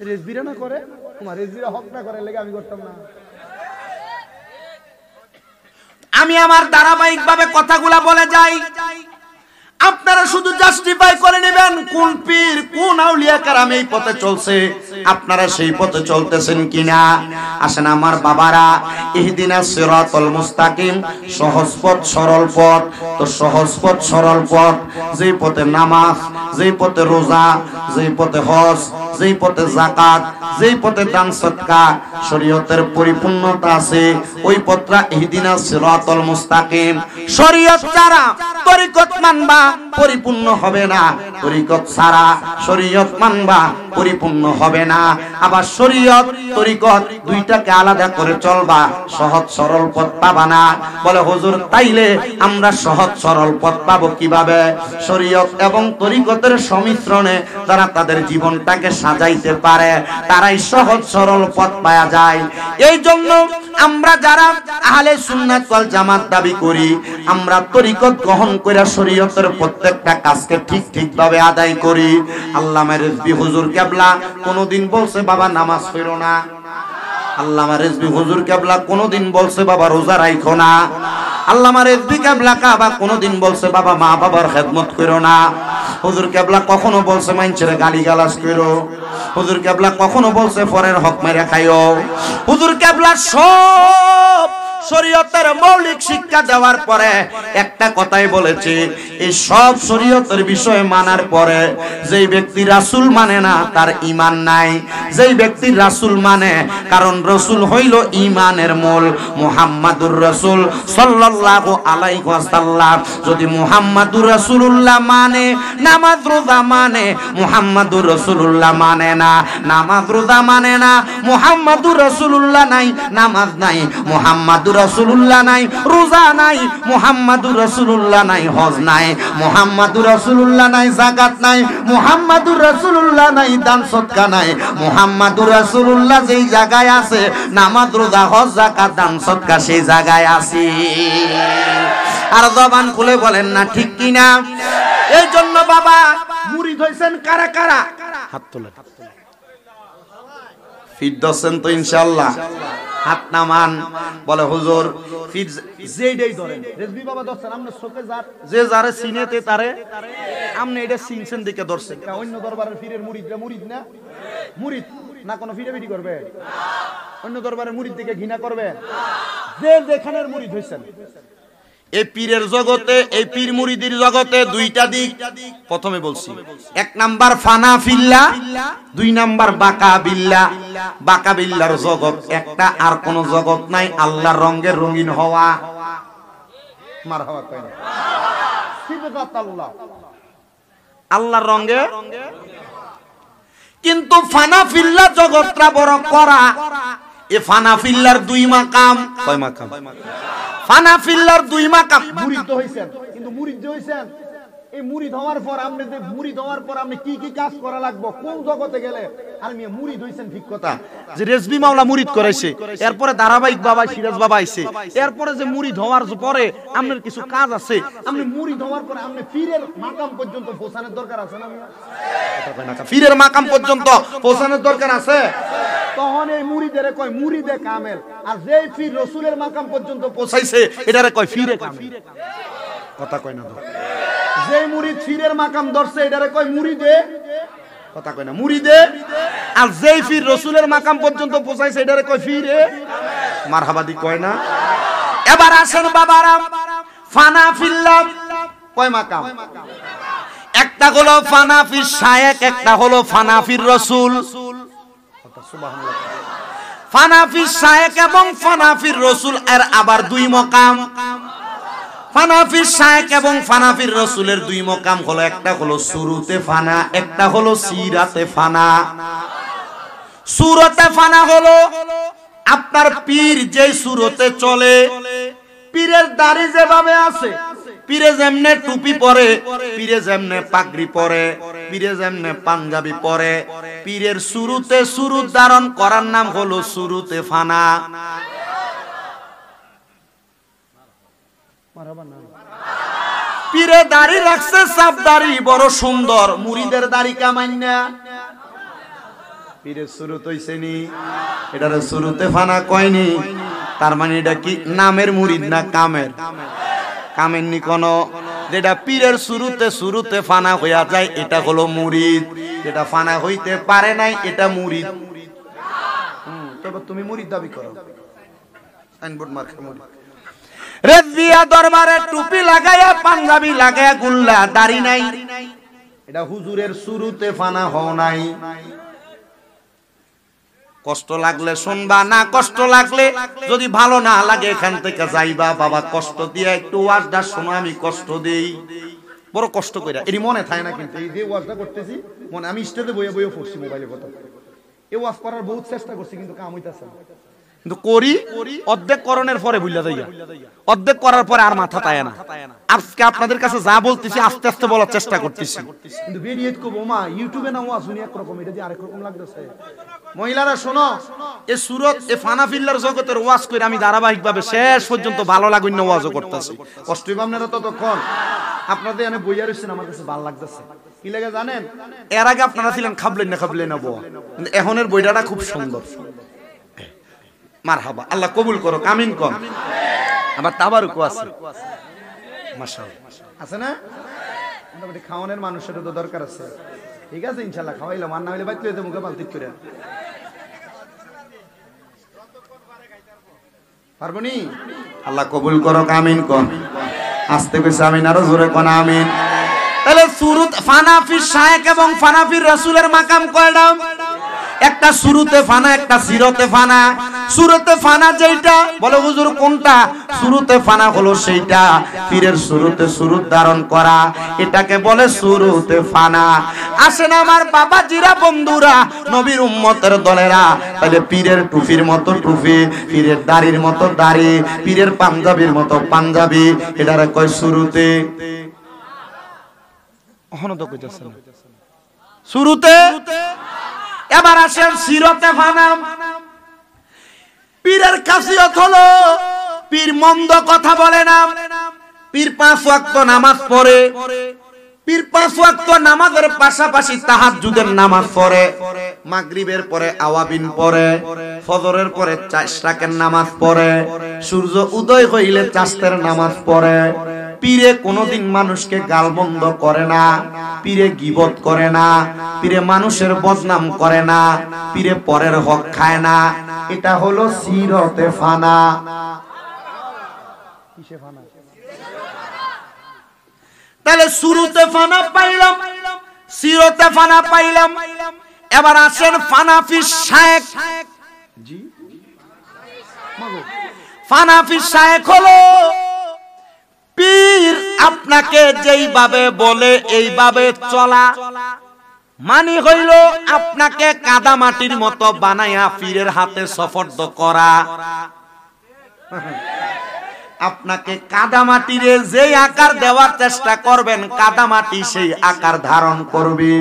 রেজভীরা না করে, তোমার রেজভীরা হক না করে লেগে আমি করতাম না। আমি আমার ধারাবাহিক ভাবে কথাগুলা বলে যাই, আপনারা শুধু জাস্টিফাই করে নেবেন কোন পীর কোন আউলিয়া কেরাম এই পথে চলছে, আপনারা সেই পথে চলতেছেন কিনা। আসেন আমার বাবারা, ইহদিনাস সিরাতাল মুস্তাকিম, সহজ পথ সরল পথ। তো সহজ পথ সরল পথ, যেই পথে নামাজ, যেই পথে রোজা, যেই পথে হজ, যেই পথে যাকাত, যেই পথে দান সদকা শরীয়তের পরিপূর্ণতা আছে, ওই পথটা ইহদিনাস সিরাতাল মুস্তাকিম। শরীয়ত ছাড়া তরিকত মানবা পরিপূর্ণ হবে না, তরিকত ছাড়া শরীয়ত মানবা পরিপূর্ণ হবে না। আবার শরীয়ত তরিকত দুইটাকে আলাদা করে চলবা, সহজ সরল পথ পাবা না। বলে হুজুর তাইলে আমরা সহজ সরল পথ পাবো কিভাবে? শরীয়ত এবং তরিকতের সংমিশ্রণে যারা তাদের জীবনটাকে সাজাইতে পারে তারাই সহজ সরল পথ পাওয়া যায়। এই জন্য আমরা যারা আহলে সুন্নাত ওয়াল জামাত দাবি করি, আমরা তরিকত গ্রহণ করে শরীয়তের প্রত্যেকটা কাজকে ঠিক ভাবে আদায় করি। আল্লামা রেজভী হুজুর কেবলা কোনদিন বলছে বাবা নামাজ পড়ো না, আল্লামা রেজভী হুজুর কেবলা কোনদিন বলছে বাবা রোজা রাখো না, আল্লামা রেজভী কেবলা কাবা কোনদিন বলছে বাবা মা বাবার খেদমত করো না, হুজুর কেবলা কখনো বলছে মানুষের গালিগালাজ করো, হুজুর কেবলা কখনো বলছে পরের হক মেরে খাইও। হুজুর কেবলা সব শরীয়তের মৌলিক শিক্ষা দেওয়ার পরে একটা কথাই বলেছে, এই সব শরীয়তের বিষয় মানার পরে যেই ব্যক্তি রাসূল মানে না তার ঈমান নাই। যেই ব্যক্তি রাসূল মানে, কারণ রাসূল হইল ঈমানের মূল, মুহাম্মাদুর রাসূল সাল্লাল্লাহু আলাইহি ওয়াসাল্লাম। যদি মুহাম্মাদুর রাসূলুল্লাহ মানে, নামাজ রোজা মানে, মুহাম্মাদুর রাসূলুল্লাহ মানে না, নামাজ রোজা মানে না, মুহাম্মাদুর রাসূলুল্লাহ নাই, নামাজ নাই, মুহাম্মাদুর মুহাম্মাদুর রাসূলুল্লাহ নাই, রোজা নাই মুহাম্মাদুর রাসূলুল্লাহ নাই, হজ নাই মুহাম্মাদুর রাসূলুল্লাহ নাই, যাকাত নাই মুহাম্মাদুর রাসূলুল্লাহ নাই, দান সদকা নাই মুহাম্মাদুর রাসূলুল্লাহ যেই জায়গায় আছে নামাজ রোজা হজ যাকাত দান সদকা সেই জায়গায় আছে। আর জবান খুলে বলেন না ঠিক কি না? এই জন্য বাবা মুরিদ হইছেন কারা কারা? হাত তোলেন। ফিট দছেন তো ইনশাআল্লাহ? হাত নামান। বলে হুজুর ফিট যেইটাই ধরেন রেজবি বাবা দছেন আপনি চোখে যার যে যারে চিনেতে তারে আপনি এটা চিনছেন দেখে ধরছেন। অন্য দরবারের ফিরের মুরিদরা মুরিদ না? মুরিদ না কোনো ফিরাফিরি করবে? অন্য দরবারের মুরিদ দেখে ঘৃণা করবে? যে যেখানের মুরিদ হইছেন। এই পীরের জগতে, এই পীর মুরিদির জগতে দুইটা দিক। প্রথমে বলছি, এক নাম্বার ফানা ফিল্লা, দুই নাম্বার বাকা বিল্লা। বাকা বিল্লার জগৎ একটা, আর কোন জগৎ নাই আল্লাহর রঙে রঙিন হওয়া। মারহাবা কয় না? সিবগাতাল্লাহ, আল্লাহর রঙে। কিন্তু ফানা ফিল্লা জগৎটা বড় করা। এ ফানা ফিল্লার দুই মাকাম। কয় মাকাম? ফানা ফিল্লার দুই মাকাম। মুরিদ হইছেন, কিন্তু মুরিদ হইছেন এই মুরিদ হওয়ার পর আপনি যে মুরিদ হওয়ার পর আপনি কি কি কাজ করা লাগবে, কোন জগতে গেলে আর মিয়া মুরিদ হইছেন ঠিক কথা। যে রেজবি মাওলা মুরিদ করাইছে, এরপরে ধারাবাহিক বাবা সিরাজ বাবা আইছে, এরপরে যে মুরিদ হওয়ার পরে আপনার কিছু কাজ আছে। আপনি মুরিদ হওয়ার পরে আপনি পীরের মাকাম পর্যন্ত পৌঁছানোর দরকার আছে না মিয়া? পীরের মাকাম পর্যন্ত পৌঁছানোর দরকার আছে। তখন এই মুরিদের কয় মুরিদে কামেল, আর যে পীর রাসূলের মাকাম পর্যন্ত পৌঁছাইছে এটারে কয় পীরে কামেল। কথা কয় না? যে মুরিদ পীরের মাকাম ধরছে এটারে কয় মুরিদে। কথা কয় না? মুরিদে। আর যেই পীর রাসূলের মাকাম পর্যন্ত পৌঁছাইছে এটারে কয় পীরে। মারহাবাদি কয় না? এবার আসেন বাবারা, ফানা ফিল্লাহ কয় মাকাম? একটা হলো ফানা ফির শায়েখ, একটা হলো ফানা ফির রাসূল। সুবহানাল্লাহ। ফানা ফির শায়েখ এবং ফানা ফির রাসূল এর আবার দুই মাকাম। ফানা ফির শায়েখ এবং ফানা ফির রাসূলের দুই মাকাম হলো, একটা হলো সুরুতে ফানা, একটা হলো সিরাতে ফানা। সুরতে ফানা হলো আপনার পীর যে সুরতে চলে, পীরের দাড়ি যেভাবে আছে, পীরে যেমনে টুপি পরে, পীরে যেমনে পাগড়ি পরে, পীরে যেমনে পাঞ্জাবি পরে, পীরের সুরুতে সুরুত ধারণ করার নাম হলো সুরুতে ফানা। পীরে দাড়ি রাখছে সাপ দাড়ি, বড় সুন্দর, মুরিদের দাড়ি কামাইন না। পীরের সুরুত হইছে নি, এটারে সুরুতে ফানা কয়নি। তার মানে এটা কি নামের মুরিদ না কামের? কামের নি কোন। যেটা পীরের শুরুতে শুরুতে ফানা হইয়া যায় এটা হলো মুরিদ, যেটা ফানা হইতে পারে নাই এটা মুরিদ। তবে তুমি মুরিদ দাবি করো, সাইনবোর্ড মার্কা মুরিদ। রেজিয়া দরবারে টুপি লাগায়া পাঞ্জাবি লাগায়া গুল্লা দাড়ি নাই, এটা হুজুরের শুরুতে ফানা হও নাই। কষ্ট লাগলে শুনবা, না কষ্ট লাগলে যদি ভালো না লাগে এখান থেকে যাইবা। বাবা কষ্ট দিয়ে একটু ওয়াজটা শোনো, আমি কষ্ট দেই বড় কষ্ট কইরা, এর মনে থাকে না। কিন্তু এই যে ওয়াজটা করতেছি মনে, আমি স্টেজে বইয়া বইয়া পড়ছি মোবাইলে কথা, এই ওয়াজ করার বহুত চেষ্টা করছি কিন্তু কাম হইতাছে না। কিন্তু করি অর্ধেক করণের পরে ভুলিয়া যাইয়া, অর্ধেক করার পরে আর মাথা তায় না। আজকে আপনাদের কাছে যা বলতেছি আস্তে আস্তে বলার চেষ্টা করতেছি, কিন্তু ভিডিওতে কব মা ইউটিউবে না ওয়াজ শুনি একরকম, এটা দিয়ে আরেক রকম লাগতেছে। মহিলারা শোনো, এই সুরত এই ফানা ফিল্লার জগতের ওয়াজ কইরা আমি ধারাবাহিকভাবে শেষ পর্যন্ত ভালো লাগুন না ওয়াজও করতেছি। কষ্ট হইব আপনারা ততক্ষণ, আপনাদের এনে বইয়া রইছেন, আমার কাছে ভালো লাগতেছে। কি লাগে জানেন, এর আগে আপনারা ছিলেন খাবলেন না বউ, কিন্তু এখনের বইটাটা খুব সুন্দর। মারহাবা, আল্লাহ কবুল করো, আমিন কর। আবার তাবারুকও আছে, মাশাআল্লাহ আছে না? মোটামুটি খাওয়ানোর মানুষের তো দরকার আছে। ঠিক আছে ইনশাআল্লাহ খাওয়াইলাম, আর না হইলে বাইতে লইতে মুখে পালতিক করে পারবনি। আল্লাহ কবুল করো, আমিন কর। আস্তে কইছে আমিন, আরো জোরে কোন আমিন। তাহলে সুরত ফানাফির শায়েখ এবং ফানাফির রাসূলের মাকাম কয়টা? একটা শুরুতে ফানা, একটা সিরতে ফানা। শুরুতে ফানা যেটা বলে হুজুর কোনটা? শুরুতে ফানা হলো সেইটা পীরের শুরুতে সুরত ধারণ করা, এটাকে বলে শুরুতে ফানা। আসেন আমার বাবাজিরা, বন্ধুরা, নবীর উম্মতের দলেরা, তাহলে পীরের টুপির মতো টুপি, পীরের দাড়ির মতো দাড়ি, পীরের পাঞ্জাবির মতো পাঞ্জাবি, এটারে কয় শুরুতে। শুরুতে। এবার আসেন সিরতে ফানা। পীরের খাসিয়ত হলো পীর মন্দ কথা বলে না, পীর 5 ওয়াক্ত নামাজ পড়ে, পীর 5 ওয়াক্ত নামাজের পাশাপাশি তাহাজ্জুদের নামাজ পড়ে, মাগরিবের পরে আওয়াবিন পড়ে, ফজরের পরে 4 রাকাতের নামাজ পড়ে, সূর্য উদয় হইলে চাস্তের নামাজ পড়ে। পীরে কোনোদিন মানুষকে গালমন্দ করে না, পীরে গীবত করে না, পীরে মানুষের বদনাম করে না, পীরে পরের হক খায় না। এটা হলো সিরতে ফানা। কিসে ফানা? তাহলে শুরুতে ফানা পাইলাম, সিরতে ফানা পাইলাম। এবার আসেন ফানাফি শায়েখ। জি, ফানাফি শায়েখ হলো পীর আপনাকে যেইভাবে বলে এইভাবে চলা, মানে হইল আপনাকে কাদামাটির মতো বানায়া পীরের হাতে সুপর্দ করা। আপনাকে কাদামাটিরে যেই আকার দেওয়ার চেষ্টা করবেন, কাদামাটি সেই আকার ধারণ করবে।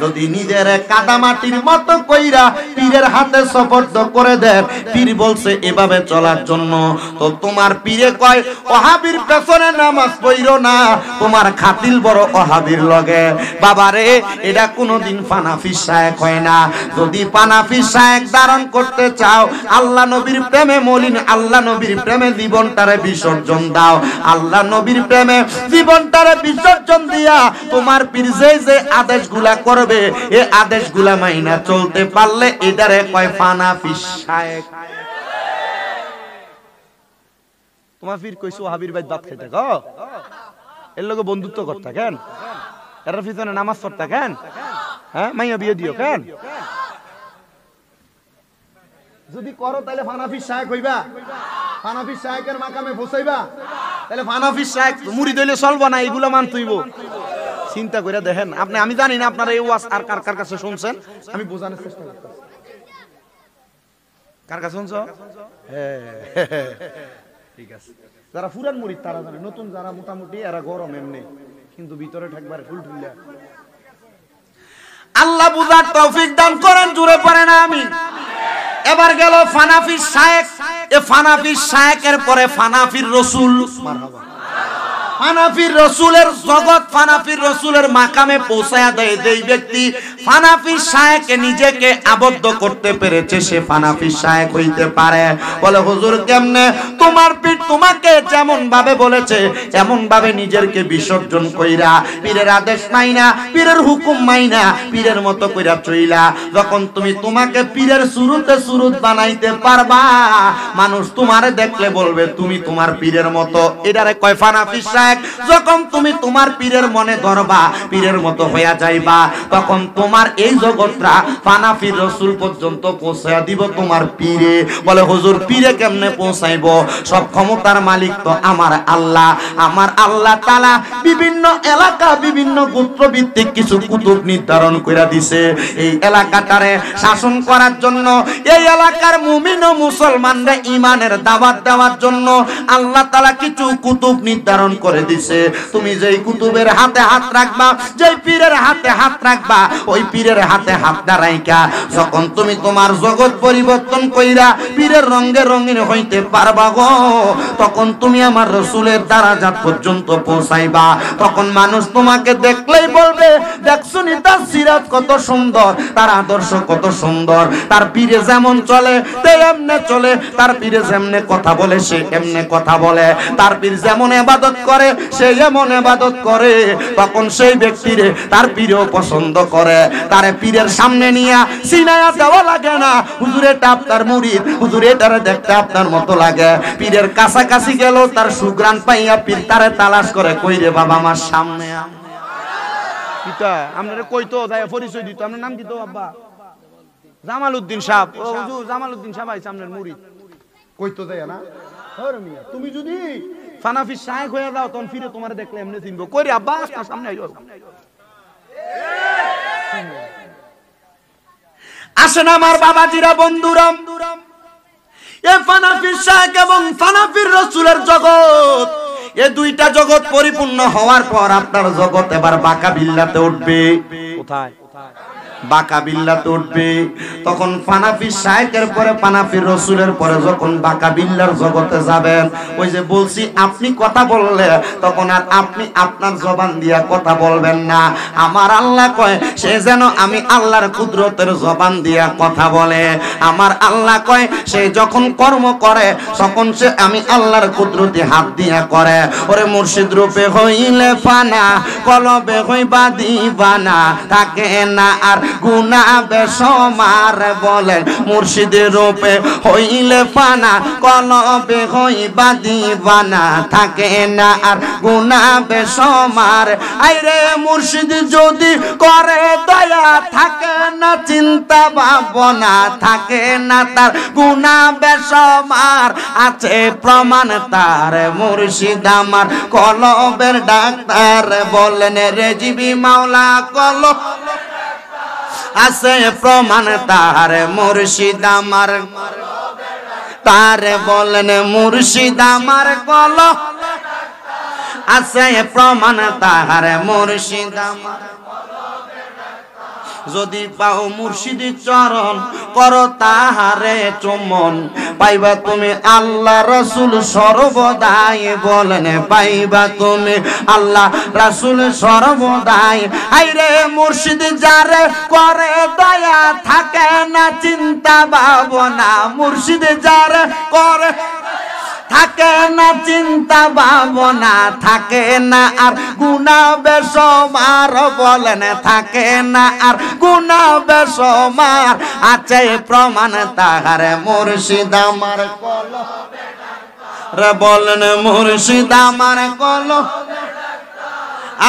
যদি নিজের কাদামাটির মতো কইরা পীরের হাতে সুপর্দ করে দেন, পীর বলছে এভাবে চলার জন্য, তো তোমার পীরে কয় ওহাবির পেছনে নামাজ পড়িও না, তোমার খাতিল বড় ওহাবির লগে। বাবারে, এটা কোনোদিন ফানাফি শায়েখ হয় না। যদি ফানাফি শায়েখ ধারণ করতে চাও, আল্লাহ নবীর প্রেমে মলিন, আল্লাহ নবীর প্রেমে জীবনটারে বিসর্জন দাও। আল্লাহ নবীর প্রেমে জীবনটারে বিসর্জন দিয়া তোমার পীর যে আদেশগুলা করবে, এই আদেশগুলা মাইনা চলতে পারলে এটারে কয় ফানাফি শায়েখ। তোমার পীর কইছো ওহাবির বাইত ভাত খাইতে গো, এর লগে বন্ধুত্ব করতে কেন, এর পিছনে নামাজ পড়তে কেন, হ্যাঁ মাইয়া বিয়ে দিও কেন? যদি করো তাহলে ফানাফি শায়েখ হইবা, ফানাফি শায়েখের মাকামে বসাইবা, তাহলে ফানাফি শায়েখ মুড়ি দইলে চলবো না, এগুলো মানতেইব। চিন্তা করে দেখেন আপনি। আমি জানি না আপনারা এই ওয়াজ আর কার কার কাছে শুনছেন, আমি বোঝানোর চেষ্টা করতেছি। কার কাছে শুনছো? হ্যাঁ, ঠিক আছে। যারা ফুরান মুরিদ তারা জানে, নতুন যারা মোটামুটি এরা গরম এমনি, কিন্তু ভিতরে ঠাকবার ফুল ঠুল্লা। আল্লাহ বুঝার তৌফিক দান করেন, জুড়ে পড়ে না আমিন। এবার গেল ফানাফি শায়েখ। এ ফানাফি শায়েখের পরে ফানাফির রাসূল। মারহাবা। ফানাফির রাসূলের জগৎ, ফানাফির রাসূলের মাকামে পৌঁছায়া দেয় যেই ব্যক্তি ফানাফি শায়েখে নিজেকে আবদ্ধ করতে পেরেছে, সে ফানাফি শায়েখ হইতে পারে। বলে হুজুর কেমনে? তোমার পীর তোমাকে যেমন ভাবে বলেছে এমন ভাবে নিজেরকে বিসর্জন কইরা, পীরের আদেশ মাইনা, পীরের হুকুম মাইনা, পীরের মতো কইরা চইলা যখন তুমি তোমাকে পীরের শুরুতে সুরত বানাইতে পারবা, মানুষ তোমারে দেখলে বলবে তুমি তোমার পীরের মতো। এটারে কয় ফানাফি শায়েখ। যখন তুমি তোমার পীরের মনে ধরবা, পীরের মতো হইয়া যাইবা, তখন তোমার এই জগৎটা ফানাফির রাসূল পর্যন্ত পৌঁছায়া দিব তোমার পীরে। বলে হুজুর পীরে কেমনে পৌঁছাইবো? সব ক্ষমতার মালিক তো আমার আল্লাহ। আমার আল্লাহ তাআলা বিভিন্ন এলাকা, বিভিন্ন গোত্রভিত্তিক কিছু কুতুব নির্ধারণ কইরা দিছে এই এলাকাটারে শাসন করার জন্য, এই এলাকার মুমিন ও মুসলমানরা ঈমানের দাওয়াত দেওয়ার জন্য আল্লাহ তাআলা কিছু কুতুব নির্ধারণ করে দিছে। তুমি যেই কুতুবের হাতে হাত রাখবা, যেই পীরের হাতে হাত রাখবা, ওই পীরের হাতে হাতটা রাইখা যখন তুমি তোমার জগৎ পরিবর্তন কইরা পীরের রঙে রঙিন হইতে পারবা গো, তখন তুমি আমার রাসূলের দারাজাত পর্যন্ত পৌঁছাইবা। তখন মানুষ তোমাকে দেখলেই বলবে দেখছো নি তার সিরাত কত সুন্দর, তার আদর্শ কত সুন্দর, তার পীরে যেমন চলে তে এমনে চলে, তার পীরে যেমনে কথা বলে সে এমনে কথা বলে, তার পীর যেমন ইবাদত করে সে এমন ইবাদত করে। তখন সেই ব্যক্তিরে তার পীরও পছন্দ করে, তারে পীরের সামনে নিয়া সিনায়া দেওয়া লাগে না, হুজুর এটা আপনার মুরিদ, হুজুর এটারে দেখতে আপনার মতো লাগে। পীরের কাছাকাছি গেল তার সুগ্রাণ পাইয়া পীর তারে তালাশ করে, কইরে বাবা আমার সামনে কিটা আপনারে কইতো যায় পরিচয় দিত, আপনার নাম কি তো আব্বা? জামালউদ্দিন সাহেব, ও হুজুর জামালউদ্দিন সাহেব আইছে আপনার মুরিদ কইতো দেয় না। আরে মিয়া তুমি যদি ফানাফি শায়েখ হয়ে যাও তখন ফিরে তোমার দেখলে এমনি চিনবো কইরে আব্বা না সামনে আইও। আসেন আমার বাবাজিরা বন্ধুরা, এ ফানাফি শায়েখ এবং ফানাফির রাসূলের জগৎ, এই দুইটা জগৎ পরিপূর্ণ হওয়ার পর আপনার জগৎ এবার বাঁকা বিল্লাতে উঠবে। কোথায়? বাঁকা বিল্লাতে উঠবে। তখন ফানাফি শায়েখের পরে ফানাফির রাসূলের পরে যখন বাঁকা বিল্লার জগতে যাবেন, ওই যে বলছি আপনি কথা বললে তখন আর আপনি আপনার জবান দিয়া কথা বলবেন না। আমার আল্লাহ কয় সে যেন আমি আল্লাহর কুদরতের জবান দিয়া কথা বলে। আমার আল্লাহ কয় সে যখন কর্ম করে তখন সে আমি আল্লাহর কুদরতি হাত দিয়া করে। ওরে মুর্শিদ রূপে হইলে ফানা, কলবে হইবা দিবানা, থাকে না আর গুনা বেসমার বলেন। মুর্শিদের রূপে হইলে ফানা, কলবে হইবা দিবানা, থাকে না আর গুনা বেসমার। আইরে মুর্শিদ যদি করে দয়া, থাকে না চিন্তা ভাবনা, থাকে না তার গুনা বেসমার। আছে প্রমাণ তার মুর্শিদ আমার কলবের ডাক্তার বলেন। রেজিবি মাওলা কলব আছে প্রমাণ তার মুর্শিদ আমার, তার বলেন মুর্শিদ আমার কলব আছে প্রমাণ তার মুর্শিদ আমার। যদি পাও মুর্শিদের চরণ করো তাহারে চুম্বন, পাইবা তুমি আল্লাহ রাসূল সর্বদাই বলেন। পাইবা তুমি আল্লাহ রাসূল সর্বদাই। আইরে মুর্শিদ যারে করে দয়া, থাকে না চিন্তা ভাবনা। মুর্শিদ যারে করে থাকে না চিন্তা ভাবনা, থাকে না আর গুনাহ বেসমার বলেন। থাকে না আর গুনাহ বেসমার, আছে প্রমাণ তাহার মুর্শিদ আমার কলবে রে বলেন। মুর্শিদ আমার কলবে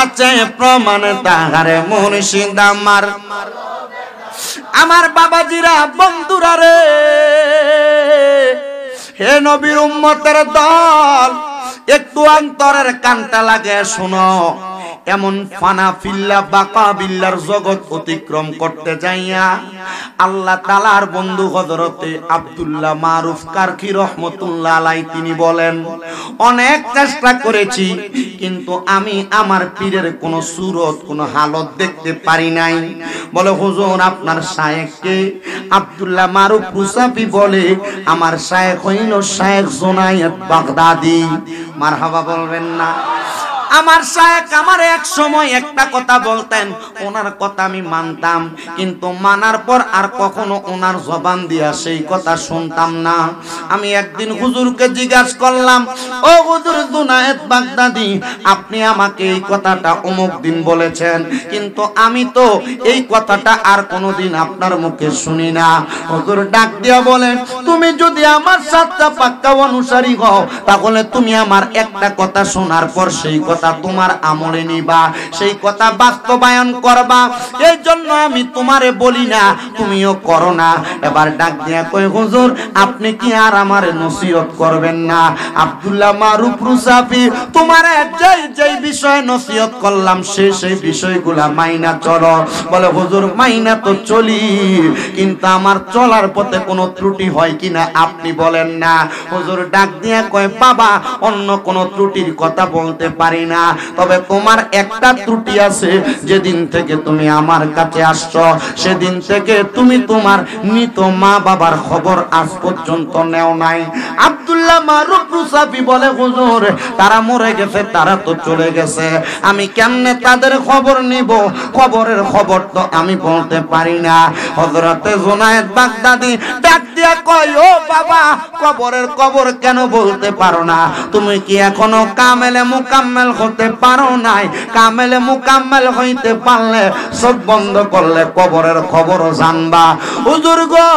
আছে প্রমাণ তাহার মুর্শিদ আমার। আমার বাবাজিরা বন্ধুরা রে, হে নবীর উম্মতের দল, একটু অন্তরের কানটা লাগে শুনো। এমন ফানা ফিল্লা বাকা বিল্লার জগৎ অতিক্রম করতে যাইয়া আল্লাহ তাআলার বন্ধু হযরতে আব্দুল্লাহ মারুফ কারখি রাহমাতুল্লাহ আলাইহি তিনি বলেন, অনেক চেষ্টা করেছি কিন্তু আমি আমার পীরের কোন সুরত কোন হালত দেখতে পারি নাই। বলে হুজুর আপনার শায়েখকে? আব্দুল্লাহ মারুফ রুসাফি বলে আমার শায়েখ হইল শায়েখ জুনায়েদ বাগদাদি। মারহাবা বলবেন না? আমার শায়েখ আমার এক সময় একটা কথা বলতেন, ওনার কথা আমি মানতাম, কিন্তু মানার পর আর কখনো ওনার জবান দিয়া সেই কথা শুনতাম না। আমি একদিন হুজুরকে জিজ্ঞাসা করলাম, ও হুজুর জুনায়েদ বাগদাদি, আপনি আমাকে এই কথাটা অমুক দিন বলেছেন, কিন্তু আমি তো এই কথাটা আর কোনোদিন আপনার মুখে শুনি না। হুজুর ডাক দিয়া বলেন, তুমি যদি আমার সাচ্চা পাক্কা অনুসারী হও তাহলে তুমি আমার একটা কথা শোনার পর সেই কথা তোমার আমলে নিবা, সেই কথা বাস্তবায়ন করবা। এই জন্য আমি তোমারে বলি না, তুমিও করো না। এবার ডাক দিয়া কই, হুজুর আপনি কি আর আমারে নসিহত করবেন না? আব্দুল্লাহ মারুফ রুসাফি তোমারে যেই বিষয়ে নসিহত করলাম সেই বিষয়গুলা মাইনা চলো। বলে হুজুর মাইনা তো চলি, কিন্তু আমার চলার পথে কোনো ত্রুটি হয় কিনা আপনি বলেন না। হুজুর ডাক দিয়া কয়, বাবা অন্য কোনো ত্রুটির কথা বলতে পারি না, তবে তোমার একটা ত্রুটি আছে। যেদিন থেকে তুমি আমার কাছে আসছো সেদিন থেকে তুমি তোমার মৃত মা বাবার খবর আজ পর্যন্ত নেও নাই। আব্দুল্লাহ মারুফ রুসাফি বলে, হুজুর তারা মরে গেছে, তারা তো চলে গেছে, আমি কেমনে তাদের খবর নিব? খবরের খবর তো আমি বলতে পারি না। হযরতে জুনায়েদ বাগদাদি ডাক দিয়া কয়, ও বাবা কবরের খবর কেন বলতে পারো না? তুমি কি এখনো কামেলে মুকাম্মেল হতে পারো নাই? কামেলে মুকাম্মেল হইতে পারলে সব বন্ধ করলে কবরের খবর জানবা। হুজুর গো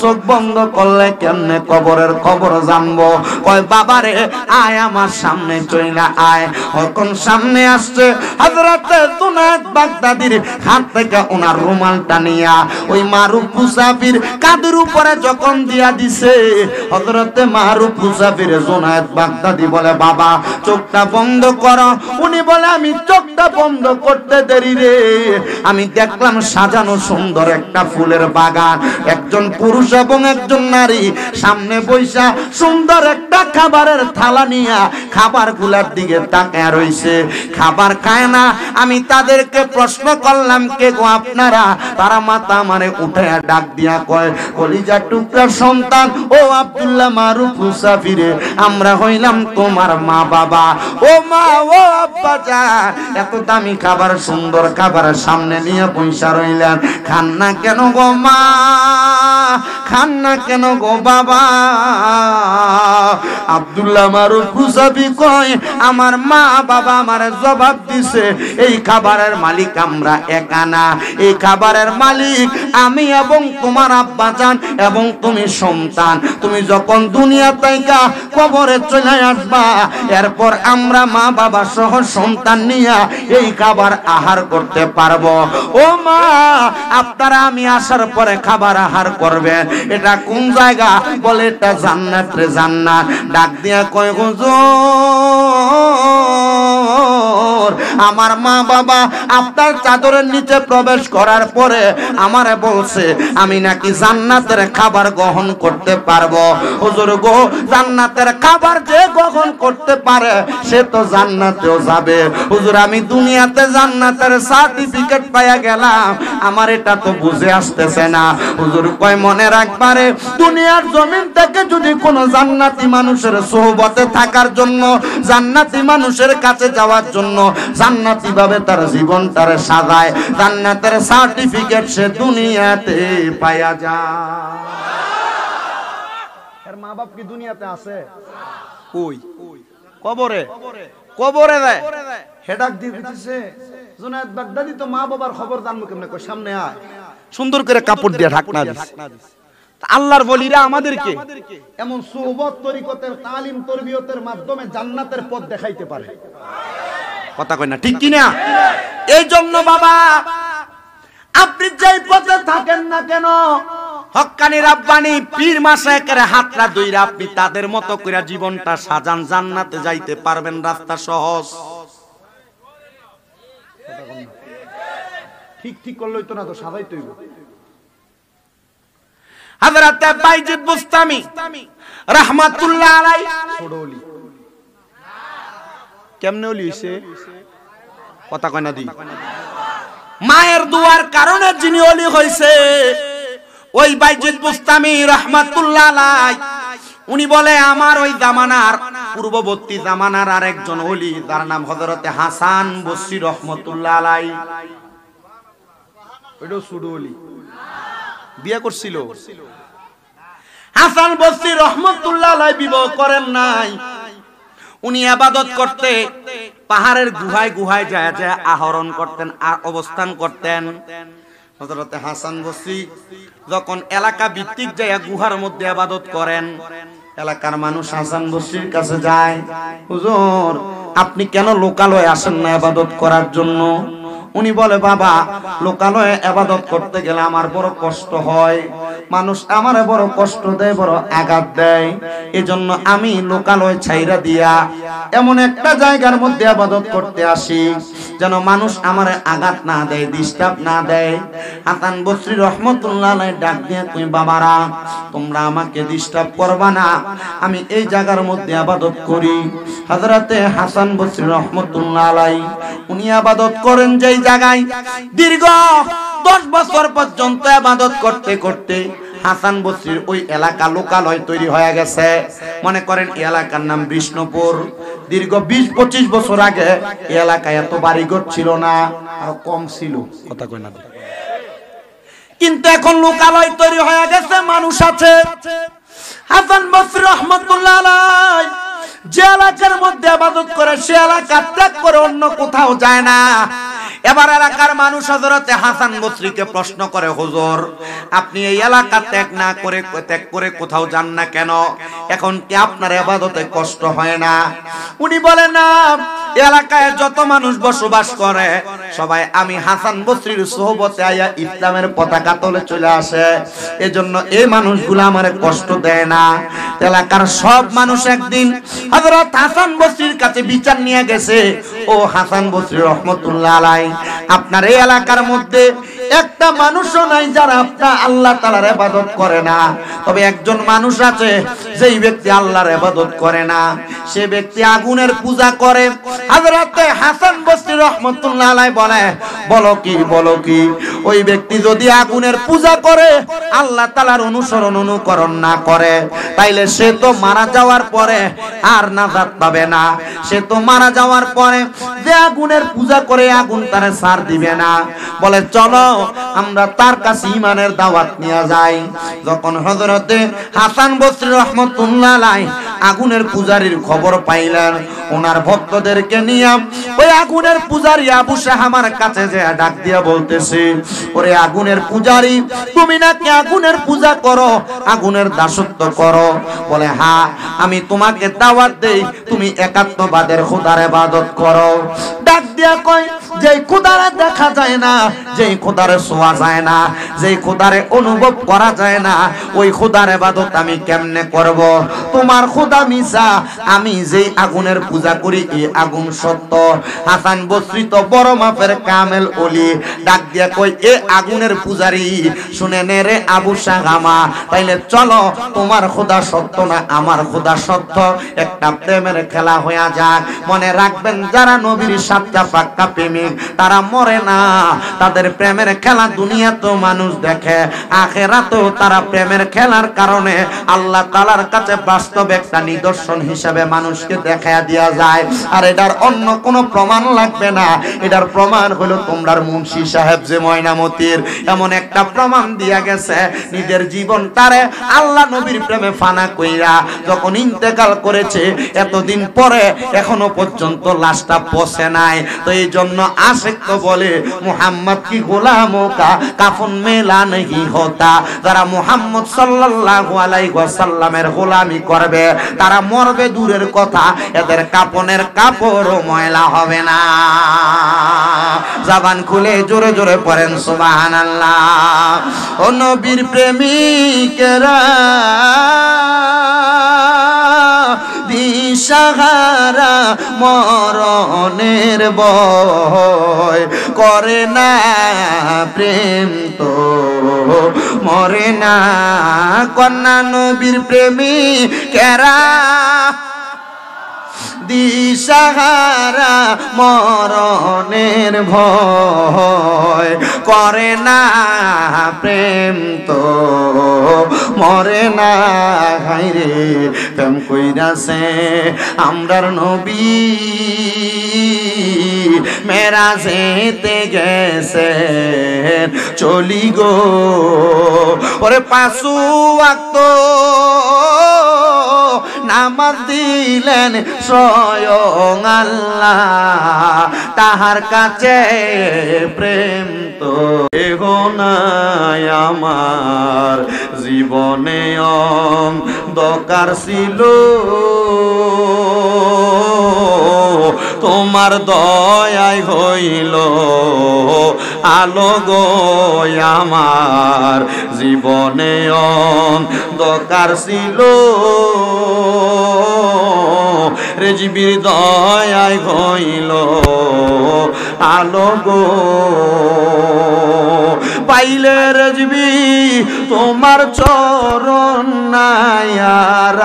চোখ বন্ধ করলে কেমনে কবরের খবর জানবো? কয় বাবারে আয় আমার সামনে চইলা আয়। এখন সামনে আসছে হযরত জুনায়েদ বাগদাদীর হাত থেকে ওনার রুমালটা নিয়া ওই মারুফ মুসাফির কাদের উপরে যখন দিয়া দিছে, হযরতে মারুফ মুসাফির জুনায়েদ বাগদাদী বলে বাবা চোখটা বন্ধ করো। উনি বলে আমি চোখটা বন্ধ করতে দেরি রে, আমি দেখলাম সাজানো সুন্দর একটা ফুলের বাগান, একজন পুরুষ এবং একজন নারী সামনে বইসা সুন্দর একটা খাবারের থালা নিয়া খাবার গুলার দিকে তাকায় রইছে, খাবার খায় না। আমি তাদেরকে প্রশ্ন করলাম কে গো আপনারা? তারা মাথা আমারে উঠে ডাক দিয়া কয় কলিজার টুকরা সন্তান ও আব্দুল্লাহ মারুফ মুসাফিরে, আমরা হইলাম তোমার মা বাবা। ও মা ও আব্বা জান, এত দামি খাবার সুন্দর খাবার সামনে নিয়ে পয়সা রইলেন, খান না কেন গো মা, খান না কেন গো বাবা? আব্দুল্লাহ মারুফ মুসাফি কয় আমার মা বাবা আমারে জবাব দিছে এই খাবারের মালিক আমরা একা না, এই খাবারের মালিক আমি এবং তোমার আব্বা জান এবং তুমি সন্তান। তুমি যখন দুনিয়া থেকে কবরে চলে আসবা, এরপর আমরা মা বাবা সহ সন্তান নিয়ে এই খাবার আহার করতে পারবো। ও মা আপনারা আমি আসার পরে খাবার আহার করবেন, এটা কোন জায়গা? বলে এটা জান্নাত রে জান্নাত। ডাক দিয়া কয় হুজুর আমার মা বাবা আপনার চাদরের নিচে প্রবেশ করার পরে আমারে বলছে আমি নাকি জান্নাতের খাবার গ্রহণ করতে পারবো। হুজুর গো জান্নাতের খাবার যে গ্রহণ করতে পারে সে তো জান্নাতেও যাবে। হুজুর আমি দুনিয়াতে জান্নাতের সার্টিফিকেট পাইয়া গেলাম, আমার এটা তো বুঝে আসতেছে না। হুজুর কয় মনে রাখবারে দুনিয়ার জমিন থেকে যদি কোনো জান্নাতি মানুষের সোহবতে থাকার জন্য, জান্নাতি মানুষের কাছে যাওয়ার জন্য জান্নাতি ভাবে তার জীবনটারে সাজায়, জান্নাতের সার্টিফিকেট সে দুনিয়াতে পায়া যায়। এর মা বাপ কি দুনিয়াতে আছে? কই? কবরে। কবরে দেয় হেডাক দিয়ে দিতেছে। জুনায়েদ বাগদাদী তো মা বাবার খবর জানবো কেমনে? কই সামনে আয়, সুন্দর করে কাপড় দিয়ে ঢাকনা দিছে। আল্লাহর ওলিরা আমাদেরকে এমন সুহবত তরিকতের তালিম তরবিয়তের মাধ্যমে জান্নাতের পথ দেখাইতে পারে। কথা কই না ঠিক কি না? এই জন্য বাবা আপনি যেই পথে থাকেন না কেন, হক্কানি রাব্বানি পীর মাশায়েখের হাতটা ধইরা আপনি তাদের মতো করে জীবনটা সাজান, জান্নাতে যাইতে পারবেন। রাস্তা সহজ। ঠিক ঠিক করলেই তো না, তো সাজাইতেই হবে। হযরত বাইজিদ বুস্তামি রাহমাতুল্লাহ আলাইহি ছোট ওলি। কেমনে ওলি হইছে? কথা কয় না দি। মায়ের দুয়ার কারণে যিনি ওলি হইছে ওই বাইজিদ বুস্তামি রাহমাতুল্লাহ আলাইহি, উনি বলে আমার ওই জামানার পূর্ববর্তী জামানার আরেকজন ওলি, তার নাম হযরতে হাসান বসরি রাহমাতুল্লাহ আলাইহি। ওইটাও ছোট ওলি, বিয়ে করছিল। হাসান বসরি রাহমাতুল্লাহ আলাইহি বিবাহ করেন নাই। উনি ইবাদত করতে পাহাড়ের গুহায় গুহায় যায় যায় আহরণ করতেন আর অবস্থান করতেন। হযরতে হাসান বসরি যখন এলাকা ভিত্তিক যায় গুহার মধ্যে ইবাদত করেন, এলাকার মানুষ হাসান বসরির কাছে যায়, হুজুর আপনি কেন লোকালয়ে আসেন না ইবাদত করার জন্য? উনি বলে বাবা লোকালয়ে ইবাদত করতে গেলে আমার বড় কষ্ট হয়, মানুষ আমারে বড় কষ্ট দেয়, বড় আঘাত দেয়, এজন্য আমি লোকালয় ছাইরা দিয়া এমন একটা জায়গার মধ্যে ইবাদত করতে আসি যেন মানুষ আমারে আঘাত না দেয়, ডিস্টার্ব না দেয়। হাসান বসরি রাহমাতুল্লাহ আলাইহি ডাক দিয়ে কই বাবারা তোমরা আমাকে ডিস্টার্ব করবা না, আমি এই জায়গার মধ্যে ইবাদত করি। হযরতে হাসান বসরি রাহমাতুল্লাহ আলাইহি উনি ইবাদত করেন যেই জায়গায়, দীর্ঘ 10 বছর পর্যন্ত ইবাদত করতে করতে হাসান বসরির ওই এলাকা লোকালয় তৈরি হয়ে গেছে। মনে করেন এই এলাকার নাম বিষ্ণুপুর। দীর্ঘ 20-25 বছর আগে এই এলাকায় এত বাড়িঘর ছিল না, আর কম ছিল। কথা কই না, কিন্তু এখন লোকালয় তৈরি হয়ে গেছে, মানুষ আছে। হাসান বসরি রাহমাতুল্লাহ আলাইহি যে এলাকার মধ্যে ইবাদত করে সে এলাকা ত্যাগ করে অন্য কোথাও যায় না। এবার এলাকার মানুষ হযরতে হাসান বসরিকে প্রশ্ন করে, হুজুর আপনি এই এলাকা ত্যাগ করে কোথাও যান না কেন? এখন কি আপনার ইবাদতে কষ্ট হয় না? উনি বলেন, না, এলাকায় যত মানুষ বসবাস করে সবাই আমি হাসান বসরির সোহবতে আয়া ইসলামের পতাকা তলে চলে আসে, এজন্য এই মানুষগুলো আমারে কষ্ট দেয় না। এলাকার সব মানুষ একদিন হযরত হাসান বসরির কাছে বিচার নিয়ে গেছে, ও হাসান বসরি রহমতুল্লাহ আলাইহি, আপনার এই এলাকার মধ্যে একটা মানুষও নাই যারা আপনার আল্লাহ তাআলার ইবাদত করে না, তবে একজন মানুষ আছে যেই ব্যক্তি আল্লাহর ইবাদত করে না, সে ব্যক্তি আগুনের পূজা করে। হযরত হাসান বসরি রহমতুল্লাহ আলাইহি বলে, বলো কি ওই ব্যক্তি যদি আগুনের পূজা করে, আল্লাহ তাআলার অনুকরণ না করে, তাইলে সে তো মারা যাওয়ার পরে আর নাজাত পাবে না। সে তো মারা যাওয়ার পরে যে আগুনের পূজা করে আগুন তারে ছাড় দিবে না। বলে চলো আমরা তার কাছে ঈমানের দাওয়াত নিয়ে যাই। যখন হযরতে হাসান বসরি রহমতুল্লাহ আলাইহি আগুনের পূজারীর খবর পাইলেন, ওনার ভক্তদেরকে নিয়ে ওই আগুনের পূজারী আবু শাহামার কাছে যে ডাক দিয়া বলতেছে, ওরে আগুনের পূজারী, তুমি নাকি আগুনের পূজা করো, আগুনের দাসত্ব করো? বলে, হ্যাঁ, আমি তোমাকে দাওয়াত দেই তুমি একাত্মবাদের খোদার ইবাদত করো। ডাক দিয়া কয়, যেই খোদারে দেখা যায় না, যেই খোদারে ছোঁয়া যায় না, যেই খোদারে অনুভব করা যায় না, ওই খোদার ইবাদত আমি কেমনে করব? তোমার খোদা মিছা, আমি যেই আগুনের পূজা করি এই আগুন সত্য। হাসান বসরি তো বড় মাপের কামেল ওলি, ডাক দিয়া কই, এ আগুনের পূজারি, শুনে নে রে আবু শাহামা, তাইলে চলো তোমার খোদা সত্য না আমার খোদা সত্য, একটা প্রেমের খেলা হয়ে যাক। মনে রাখবেন, যারা নবীর সাতটা পাক্কা প্রেমিক তারা মরে না, তাদের প্রেমের খেলা দুনিয়া তো মানুষ দেখে, আখিরাতেও তারা প্রেমের খেলার কারণে আল্লাহ তাআলার কাছে বাস্তব একটা নিদর্শন হিসেবে মানুষকে দেখায়া দেয়া যায়। আর এটার অন্য কোনো প্রমাণ লাগবে না, এটার প্রমাণ হলো তোমরার মুন্সি সাহেব যে ময়নামতির এমন একটা প্রমাণ দিয়া গেছে, নিজের জীবনটারে আল্লাহ নবীর প্রেমে ফানা কইরা যখন ইন্তেকাল করেছে, এতদিন পরে এখনো পর্যন্ত লাশটা পচে নাই। তো এই জন্য আশিক তো বলে, মুহাম্মদ কি গোলামো কা কাফন মেলা নেই হতা, যারা মুহাম্মদ সাল্লাল্লাহু আলাইহি ওয়াসাল্লামের গোলামি করবে তারা মরবে দূরের কথা, এদের কাপনের কাপড়ও ময়লা হবে না। জবান খুলে জোরে জোরে পড়েন সুবহানাল্লাহ। ও নবীর প্রেমিকেরা, দিশাহারা মরণের ভয় করে না, প্রেম তো মরে না। কন্যা নবীর প্রেমিকেরা, দিশাহারা মরণের ভয় করে না, প্রেম তো মরে না। হায়রে প্রেম কইরাছে আমরার নবী, মেরাজেতে গেছে চলি গো, ওরে পাঁচু ওয়াক্ত নামাজ দিলেন স্বয়ং আল্লাহ, তাহার কাছে প্রেম তো এগো নাই আমার জীবনে দরকার ছিল, তোমার দয়াই হইল আলো গো আমার জীবনে দরকার ছিল, রেজবির দয়াই হইল আলো গো। পাইলে রেজবি তোমার চরণ নাই আর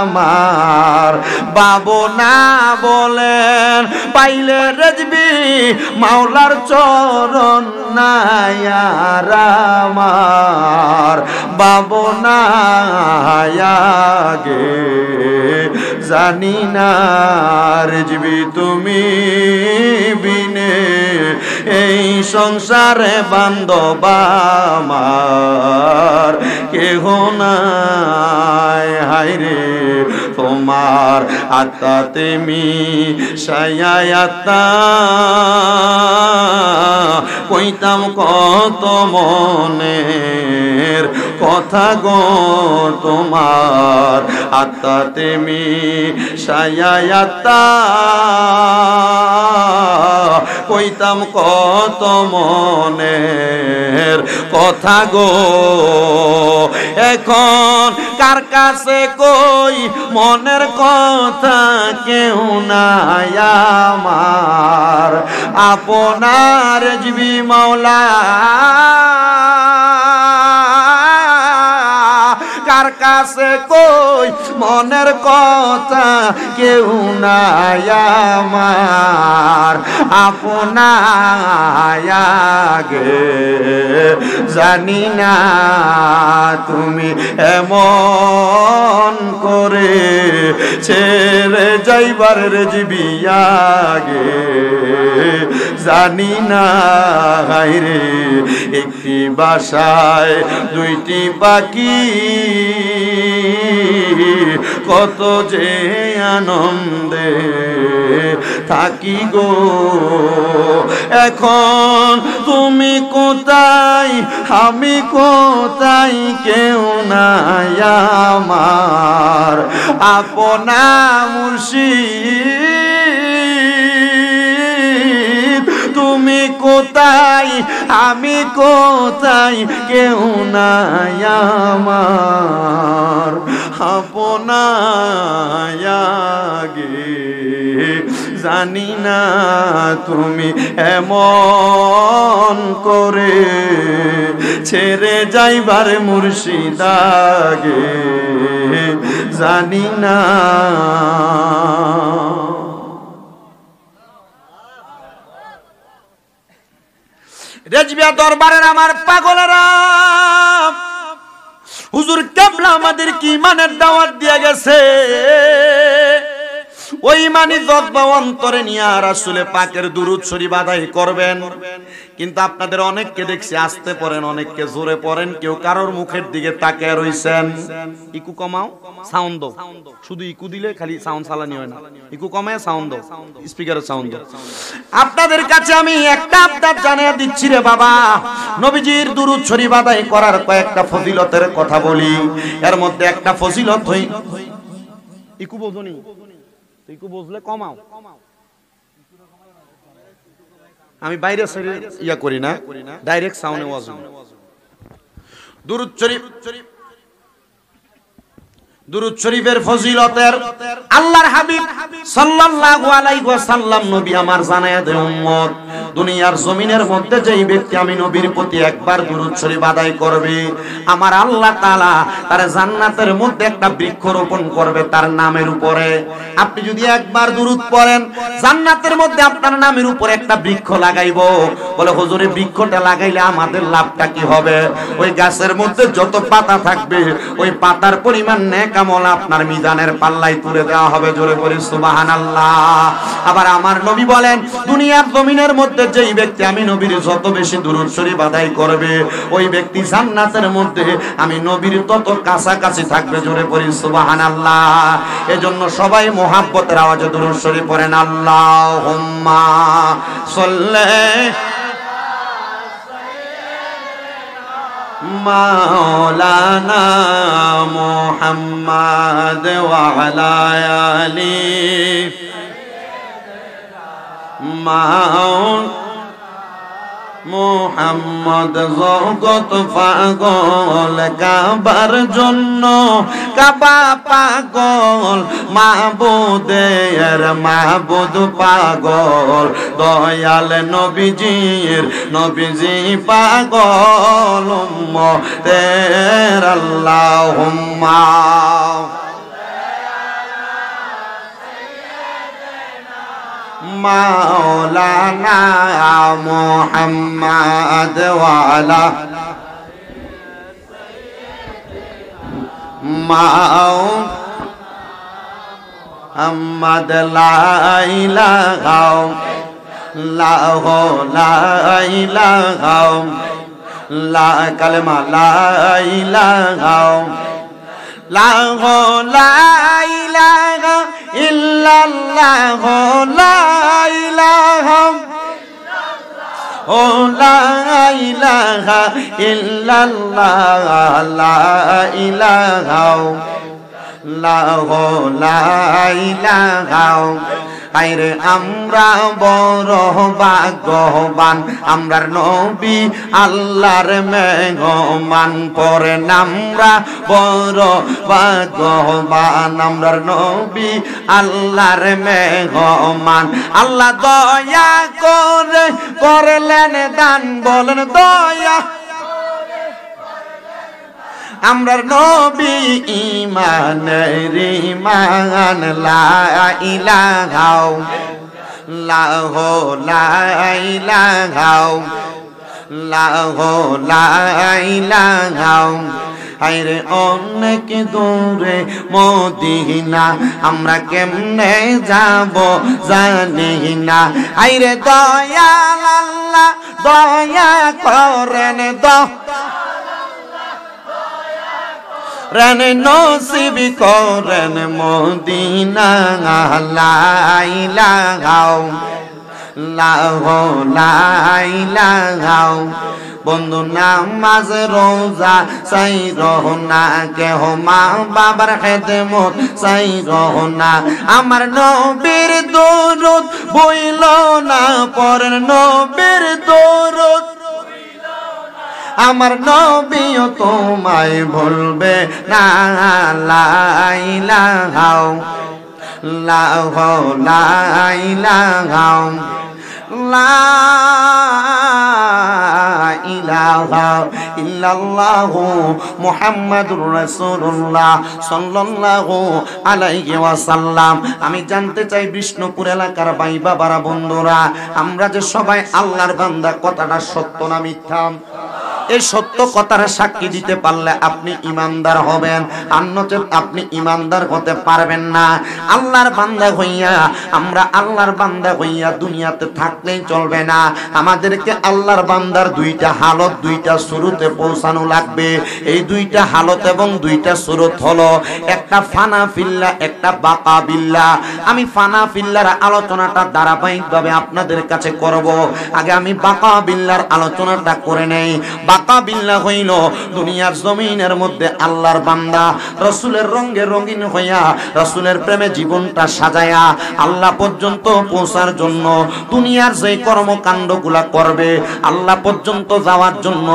আমার বাবু না বলেন, পাইলে রেজবি মাওলার চরণ নাই আর আমার বাবু না আগে জানি না, রেজবি তুমি বিনে এই সংসারে বান্ধব আমার কেহ নাই। হায়রে তোমার আত্মাতে মিশাইয়া কইতাম কত মনের কথা গো তোমার আত্মাতে মিশাইয়া কইতাম কত মনের কথা গো এখন কার কাছে কই মনের কথা কেউ নাই আমার আপনার জিবি মাওলা কার কাছে কই মনের কথা কেউ নাই আমার আপনার আগে জানি না তুমি এমন করে ছেড়ে যাইবার রেজবি আগে জানি না রে একটি বাসায় দুইটি পাখি কত যে আনন্দে থাকি গো এখন তুমি কোথায় আমি কোথায় কেউ নাই আমার আপনা মুর্শিদ তুমি কোথায় আমি কোথায় কেউ নাই আমার আপনার আগে জানি না তুমি এমন করে ছেড়ে যাইবার মুর্শিদ আগে জানি না রেজবিয়া দরবারের আমার পাগলেরা হুজুর কেবলা আমাদের কি ইমানের দাওয়াত দিয়ে গেছে ওই ইমানি জজ্বা অন্তরে নিয়ে রাসূলে পাকের দুরূদ শরীফ আদায় করবেন কিন্তু আপনাদের অনেককে দেখছি আস্তে পড়েন অনেককে জোরে পড়েন কেউ কারোর মুখের দিকে তাকিয়ে রইছেন ইকু কমাও সাউন্ড দাও শুধু ইকু দিলে খালি সাউন্ড চালানি হয় না ইকু কমায় সাউন্ড দাও স্পিকারের সাউন্ড দাও আপনাদের কাছে আমি একটা আবদার জানিয়ে দিচ্ছি রে বাবা নবীজির দুরূদ শরীফ আদায় করার কয়েকটা ফজিলতের কথা বলি এর মধ্যে একটা ফজিলত হই ইকু বোঝনি ইকু বুঝলে কমাও আমি বাইরে ছেড়ে ইয়া করি না ডাইরেক্ট সাউন্ডে ওয়াজ দুরূদ শরীফ দুরূদ শরীফের ফজিলতের আল্লাহর হাবিব সাল্লাল্লাহু আলাইহি ওয়াসাল্লাম নবী আমার জানায়া দেন উম্মত দুনিয়ার জমিনের মধ্যে যেই ব্যক্তি আমি নবীর প্রতি একবার দুরূদ শরীফ আদায় করবে আমার আল্লাহ তাআলা তার জান্নাতের মধ্যে একটা বৃক্ষ রোপণ করবে তার নামের উপরে আপনি যদি একবার দুরূদ পড়েন জান্নাতের মধ্যে আপনার নামের উপরে একটা বৃক্ষ লাগাইবো বলে হুজুরে বৃক্ষটা লাগাইলে আমাদের লাভটা কি হবে ওই গাছের মধ্যে যত পাতা থাকবে ওই পাতার পরিমাণ নেক আমল আপনার মিজানের পাল্লায় তুলে দেওয়া হবে জোরে করে সুবহানাল্লাহ আবার আমার নবী বলেন দুনিয়ার জমিনের মধ্যে যেই ব্যক্তি আমি নবীর যত বেশি দুরূদ শরীফ আদায় করবে ওই ব্যক্তি জান্নাতের মধ্যে আমি নবীর তত কাছাকাছি থাকবে জোরে করে সুবহানাল্লাহ এজন্য সবাই মুহাব্বতের আওয়াজে দুরূদ শরীফ পড়েন আল্লাহুম্মা সাল্লি মাওলানা মুহাম্মদ ওয়া আলা আলি মুহাম্মদ জগত পাগল কাবার জন্য কাবা পাগল মাবুদের মাবুদ পাগল দয়াল নবীজির নবীজি পাগল উম্মতের আল্লাহুম্মা মাওলানা মুহাম্মদ ওয়া আলা মুহাম্মদ লা ইলাহা ইল্লাল্লাহ লা কালেমা লা ইলাহা লা ইলাহা ইল্লাল্লাহ লা ইলাহা ও লা ইলাহা ইল্লাল্লাহ লা ইলাহা লা ইলাহা আইরে আমরা বড় ভাগ্যবান আমরার নবী আল্লাহর মেহমান পড়েন আমরা বড় ভাগ্যবান আমরার নবী আল্লাহর মেহমান আল্লাহ দয়া করে করলেন দান বলেন দয়া আমরার নবী ঈমানের ঈমান লা ইলাহা লা ইলাহা লা ইলাহা আইরে অনেক দূরে মদিনা আমরা কেমনে যাব জানি না আইরে দয়াল আল্লাহ দয়া করেন রানে নসিব করেন মদিনা লা ইলাহা লা ইলাহা বন্ধু নামাজ রোজা চাই রহনা কেহ মা বাবার খেদমত চাই রহনা আমার নবীর দরুদ বইল না পড়েন নবীর দরুদ আমার নবীও তোমায় ভুলবে না লা ইলাহা লা ইলাহা লা ইলাহা ইল্লাল্লাহু মুহাম্মাদুর রাসূলুল্লাহ সাল্লাল্লাহু আলাইহি ওয়াসাল্লাম আমি জানতে চাই বিষ্ণুপুর এলাকার ভাই বাবারা বন্ধুরা আমরা যে সবাই আল্লাহর বান্দা কথাটা সত্য না মিথ্যা এই সত্য কথার সাক্ষী দিতে পারলে আপনি ঈমানদার হবেন অন্যথায় আপনি ঈমানদার হতে পারবেন না আল্লাহর বান্দা হইয়া আমরা আল্লাহর বান্দা হইয়া দুনিয়াতে থাকলেই চলবে না আমাদেরকে আল্লাহর বান্দার দুইটা হালত দুইটা শুরুতে পৌঁছানো লাগবে এই দুইটা হালত এবং দুইটা শুরুত হলো একটা ফানা ফিল্লাহ একটা বাকা বিল্লাহ আমি ফানা ফিল্লাহর আলোচনাটা ধারাবাহিকভাবে আপনাদের কাছে করব আগে আমি বাকা বিল্লাহর আলোচনাটা করে নেই বাকা বিল্লাহ হইল দুনিয়ার জমিনের মধ্যে আল্লাহর বান্দা রাসূলের রঙে রঙিন হইয়া রাসূলের প্রেমে জীবনটা সাজায়া আল্লাহ পর্যন্ত পৌঁছার জন্য দুনিয়ার যে কর্মকাণ্ডগুলা করবে আল্লাহ পর্যন্ত যাওয়ার জন্য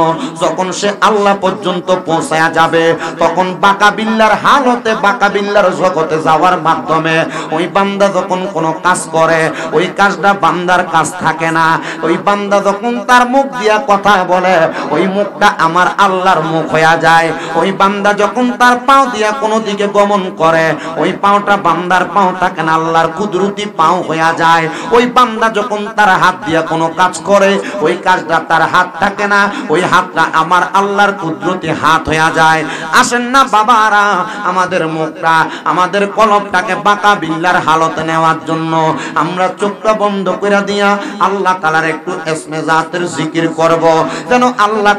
যখন সে আল্লাহ পর্যন্ত পৌঁছায়া যাবে তখন বাকা বিল্লাহর হালতে বাকা বিল্লাহর জগতে যাওয়ার মাধ্যমে ওই বান্দা যখন কোনো কাজ করে ওই কাজটা বান্দার কাজ থাকে না ওই বান্দা যখন তার মুখ দিয়া কথা বলে ওই মুখটা আমার আল্লাহর মুখ হয়ে যায় ওই বান্দা যখন তার পাও দিয়া কোনো দিকে গমন করে ওই পাওটা বান্দার পাও থাকে না আল্লাহর কুদরতি পাও হয়ে যায় ওই বান্দা যখন তার হাত দিয়া কোনো কাজ করে ওই কাজটা তার হাত থাকে না ওই হাতটা আমার আল্লাহর কুদরতি হাত হয়ে যায় আসেন না বাবারা আমাদের মুখটা আমাদের কলবটাকে বাকা বিল্লাহর হালতে নেওয়ার জন্য আমরা চোখটা বন্ধ করে দিয়া আল্লাহ তাআলার একটু ইসমে জাতের জিকির করব যেন আল্লাহ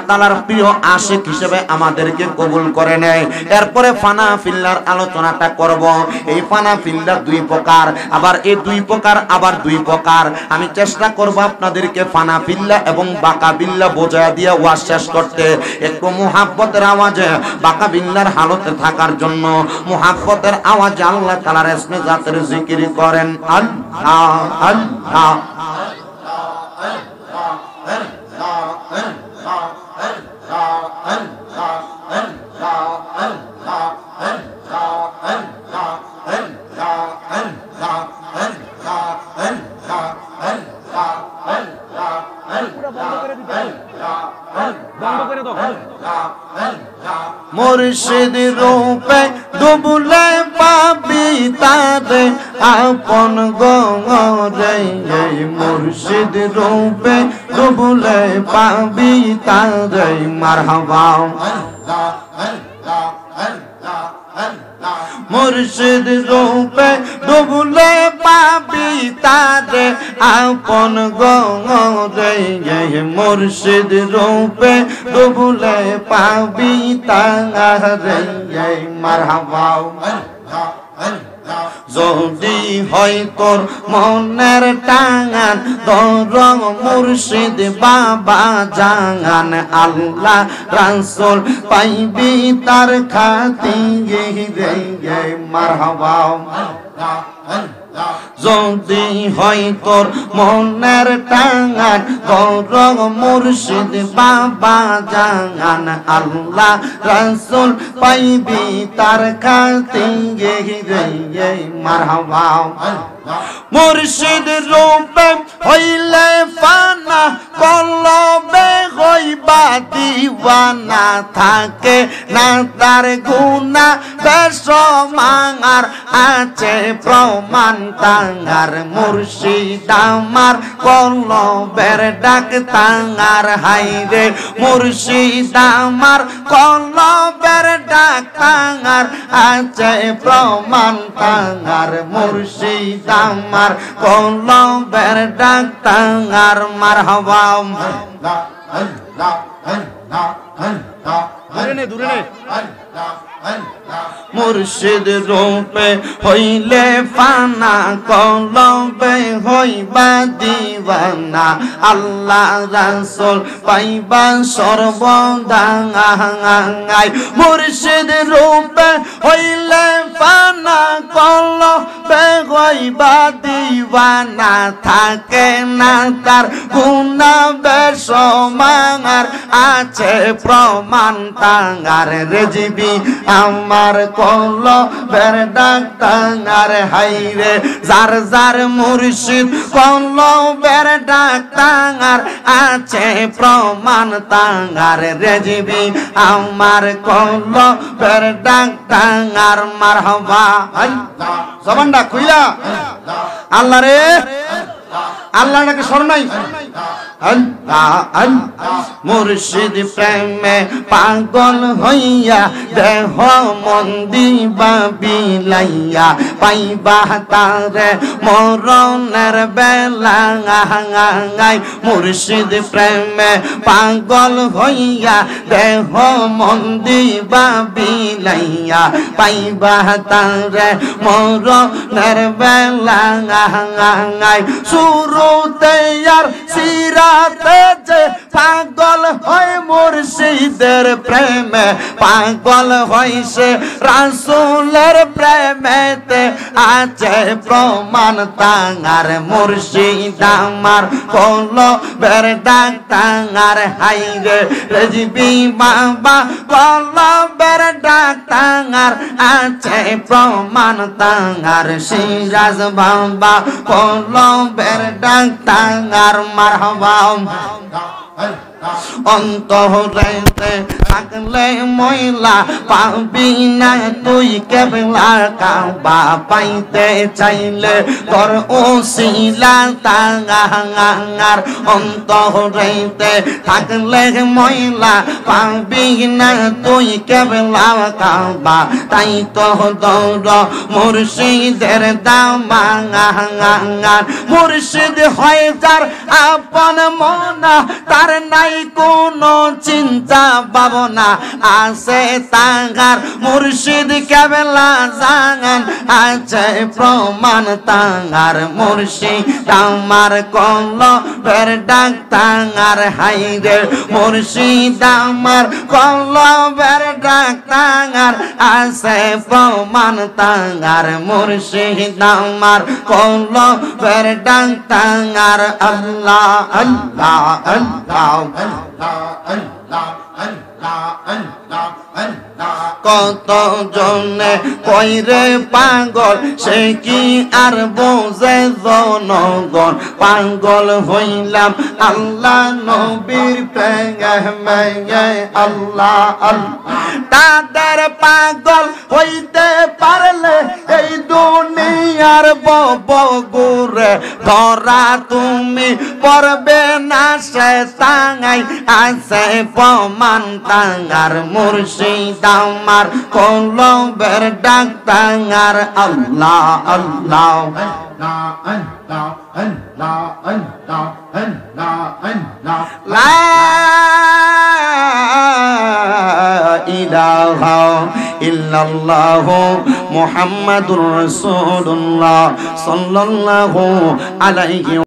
তাআলার প্রিয় আশিক হিসেবে আমাদেরকে কবুল করে নেয় এরপরে ফানা ফিল্লাহর আলোচনাটা করব এই ফানা ফিল্লাহ দুই প্রকার আবার এই দুই প্রকার আবার দুই প্রকার আমি চেষ্টা করব আপনাদেরকে ফানা ফিল্লাহ এবং বাকা বিল্লাহ বোঝায়া দিয়ে ওয়াজ শেষ করতে একটু মুহাব্বতের আওয়াজে বাকা বিল্লাহর হালতে থাকার জন্য মুহাব্বতের আওয়াজে আল্লাহ তাআলার ইসমে জাতের জিকির করেন আল্লাহ আল্লাহ মুর্শিদ রূপে ডুবলে পাবি তারে আপন গরে মুর্শিদ রূপে ডুবলে পাবি তারে মারহাবা মুর্শিদ রূপে ডুবলে পাবি তারে আপন গরে মুর্শিদ রূপে ডুবলে পাবি তারে মারহাবা যদি হয় তোর মনের টাঙান দরং মুর্শিদ বাবা জাগান আল্লাহ রাসূল পাইবি তার খাতিরে মারহাবা যদি হয় তোর মনের টাঙান দরং মুর্শিদ বাবা জাগান আল্লাহ রাসূল পাইবি তার খাতিরে মারহাবা মুর্শিদ রূপে হইলে ফানা কলবে হইবা দিওয়ানা থাকে না তার গুনাহ বেশমার আছে প্রমাণ তাঙ্গার মুর্শিদ আমার কলবের ডাক তাঙ্গার হাইরে মুর্শিদ আমার কলবের ডাক তাঙ্গার আছে প্রমাণ তাঙ্গার মুর্শিদ আমার কলবের ডাক তাঙ্গার মারহাবা দূরে নে মুর্শিদ রূপে হইলে ফানা কলবে হইবা দিওয়ানা আল্লাহ রাসূল পাইবা সর্বদাঙ্গাই মুর্শিদ রূপে হইলে ফানা কলবে হইবা দিওয়ানা থাকে না তার গুনাহ বেশমার আছে প্রমাণ তাঙ্গার রেজিবি আমার কলবের ডাক তাঙ্গার হাইরে যার যার মুর্শিদ কলবের ডাক তাঙ্গার আছে প্রমাণ তাঙ্গার রেজিবি আমার কলবের ডাক তাঙ্গার মারহাবা জবানটা খুইলা আল্লাহ রে আল্লাহ নাকি স্মরণ নাই মুর্শিদ প্রেমে পাগল হইয়া দেহ মন দিবা বিলাইয়া পাইবা তারে মরণের বেলায় মুর্শিদ প্রেমে পাগল হইয়া দেহ মন দিবা বিলাইয়া পাইবা তারে মরণের বেলায় শুরুতে আর সিরাতে যে পাগল হয় মুর্শিদের প্রেমে পাগল হইছে রাসূলের প্রেমেতে আছে প্রমাণ তাঙ্গার মুর্শিদ আমার কলবের ডাক তাঙ্গার হাইরে রেজিবি বাবা কলবের ডাক তাঙ্গার আছে প্রমাণ তাঙ্গার সিরাজ বাবা কলবের ডাক তাঙ্গার মারহাবা অন্তরেতে থাকলে ময়লা পাবি না তুই কেবলা কাবা পাইতে চাইলে তোর ওসিলা তাঙ্গার অন্তরেতে থাকলে ময়লা পাবি না তুই কেবলা কাবা তাই তো দৌড় মুর্শিদের দামাঙ্গার মুর্শিদ হয় যার আপন মনা তার নাই কোনো চিন্তা ভাবনা আছে তাঙ্গার মুর্শিদ কেবলা জাগান আছে প্রমাণ তাঙ্গার মুর্শিদ আমার কলবের ডাক তাঙ্গার হাইরে মুর্শিদ আমার কলবের ডাক তাঙ্গার আছে প্রমাণ তাঙ্গার মুর্শিদ আমার কলবের ডাক তাঙ্গার আল্লাহ আল্লাহ আল্লাহ কত জনে কইরে পাগল সে কি আর বোঝে জনগণ পাগল হইলাম আল্লাহ নবীর প্রেমে আল্লাহ আল্লাহ তাদের পাগল হইতে পারলে এই দুনিয়ার ববগুরে ধরা তুমি পড়বে না সে তাঙ্গাই আছে প্রমাণ তাঙ্গার মুর্শিদ আমার আমার কলবের ডাক্তার আল্লাহ আল্লাহ লা ইলাহা ইল্লাল্লাহ মুহাম্মাদুর রাসূলুল্লাহ সাল্লাল্লাহু আলাইহি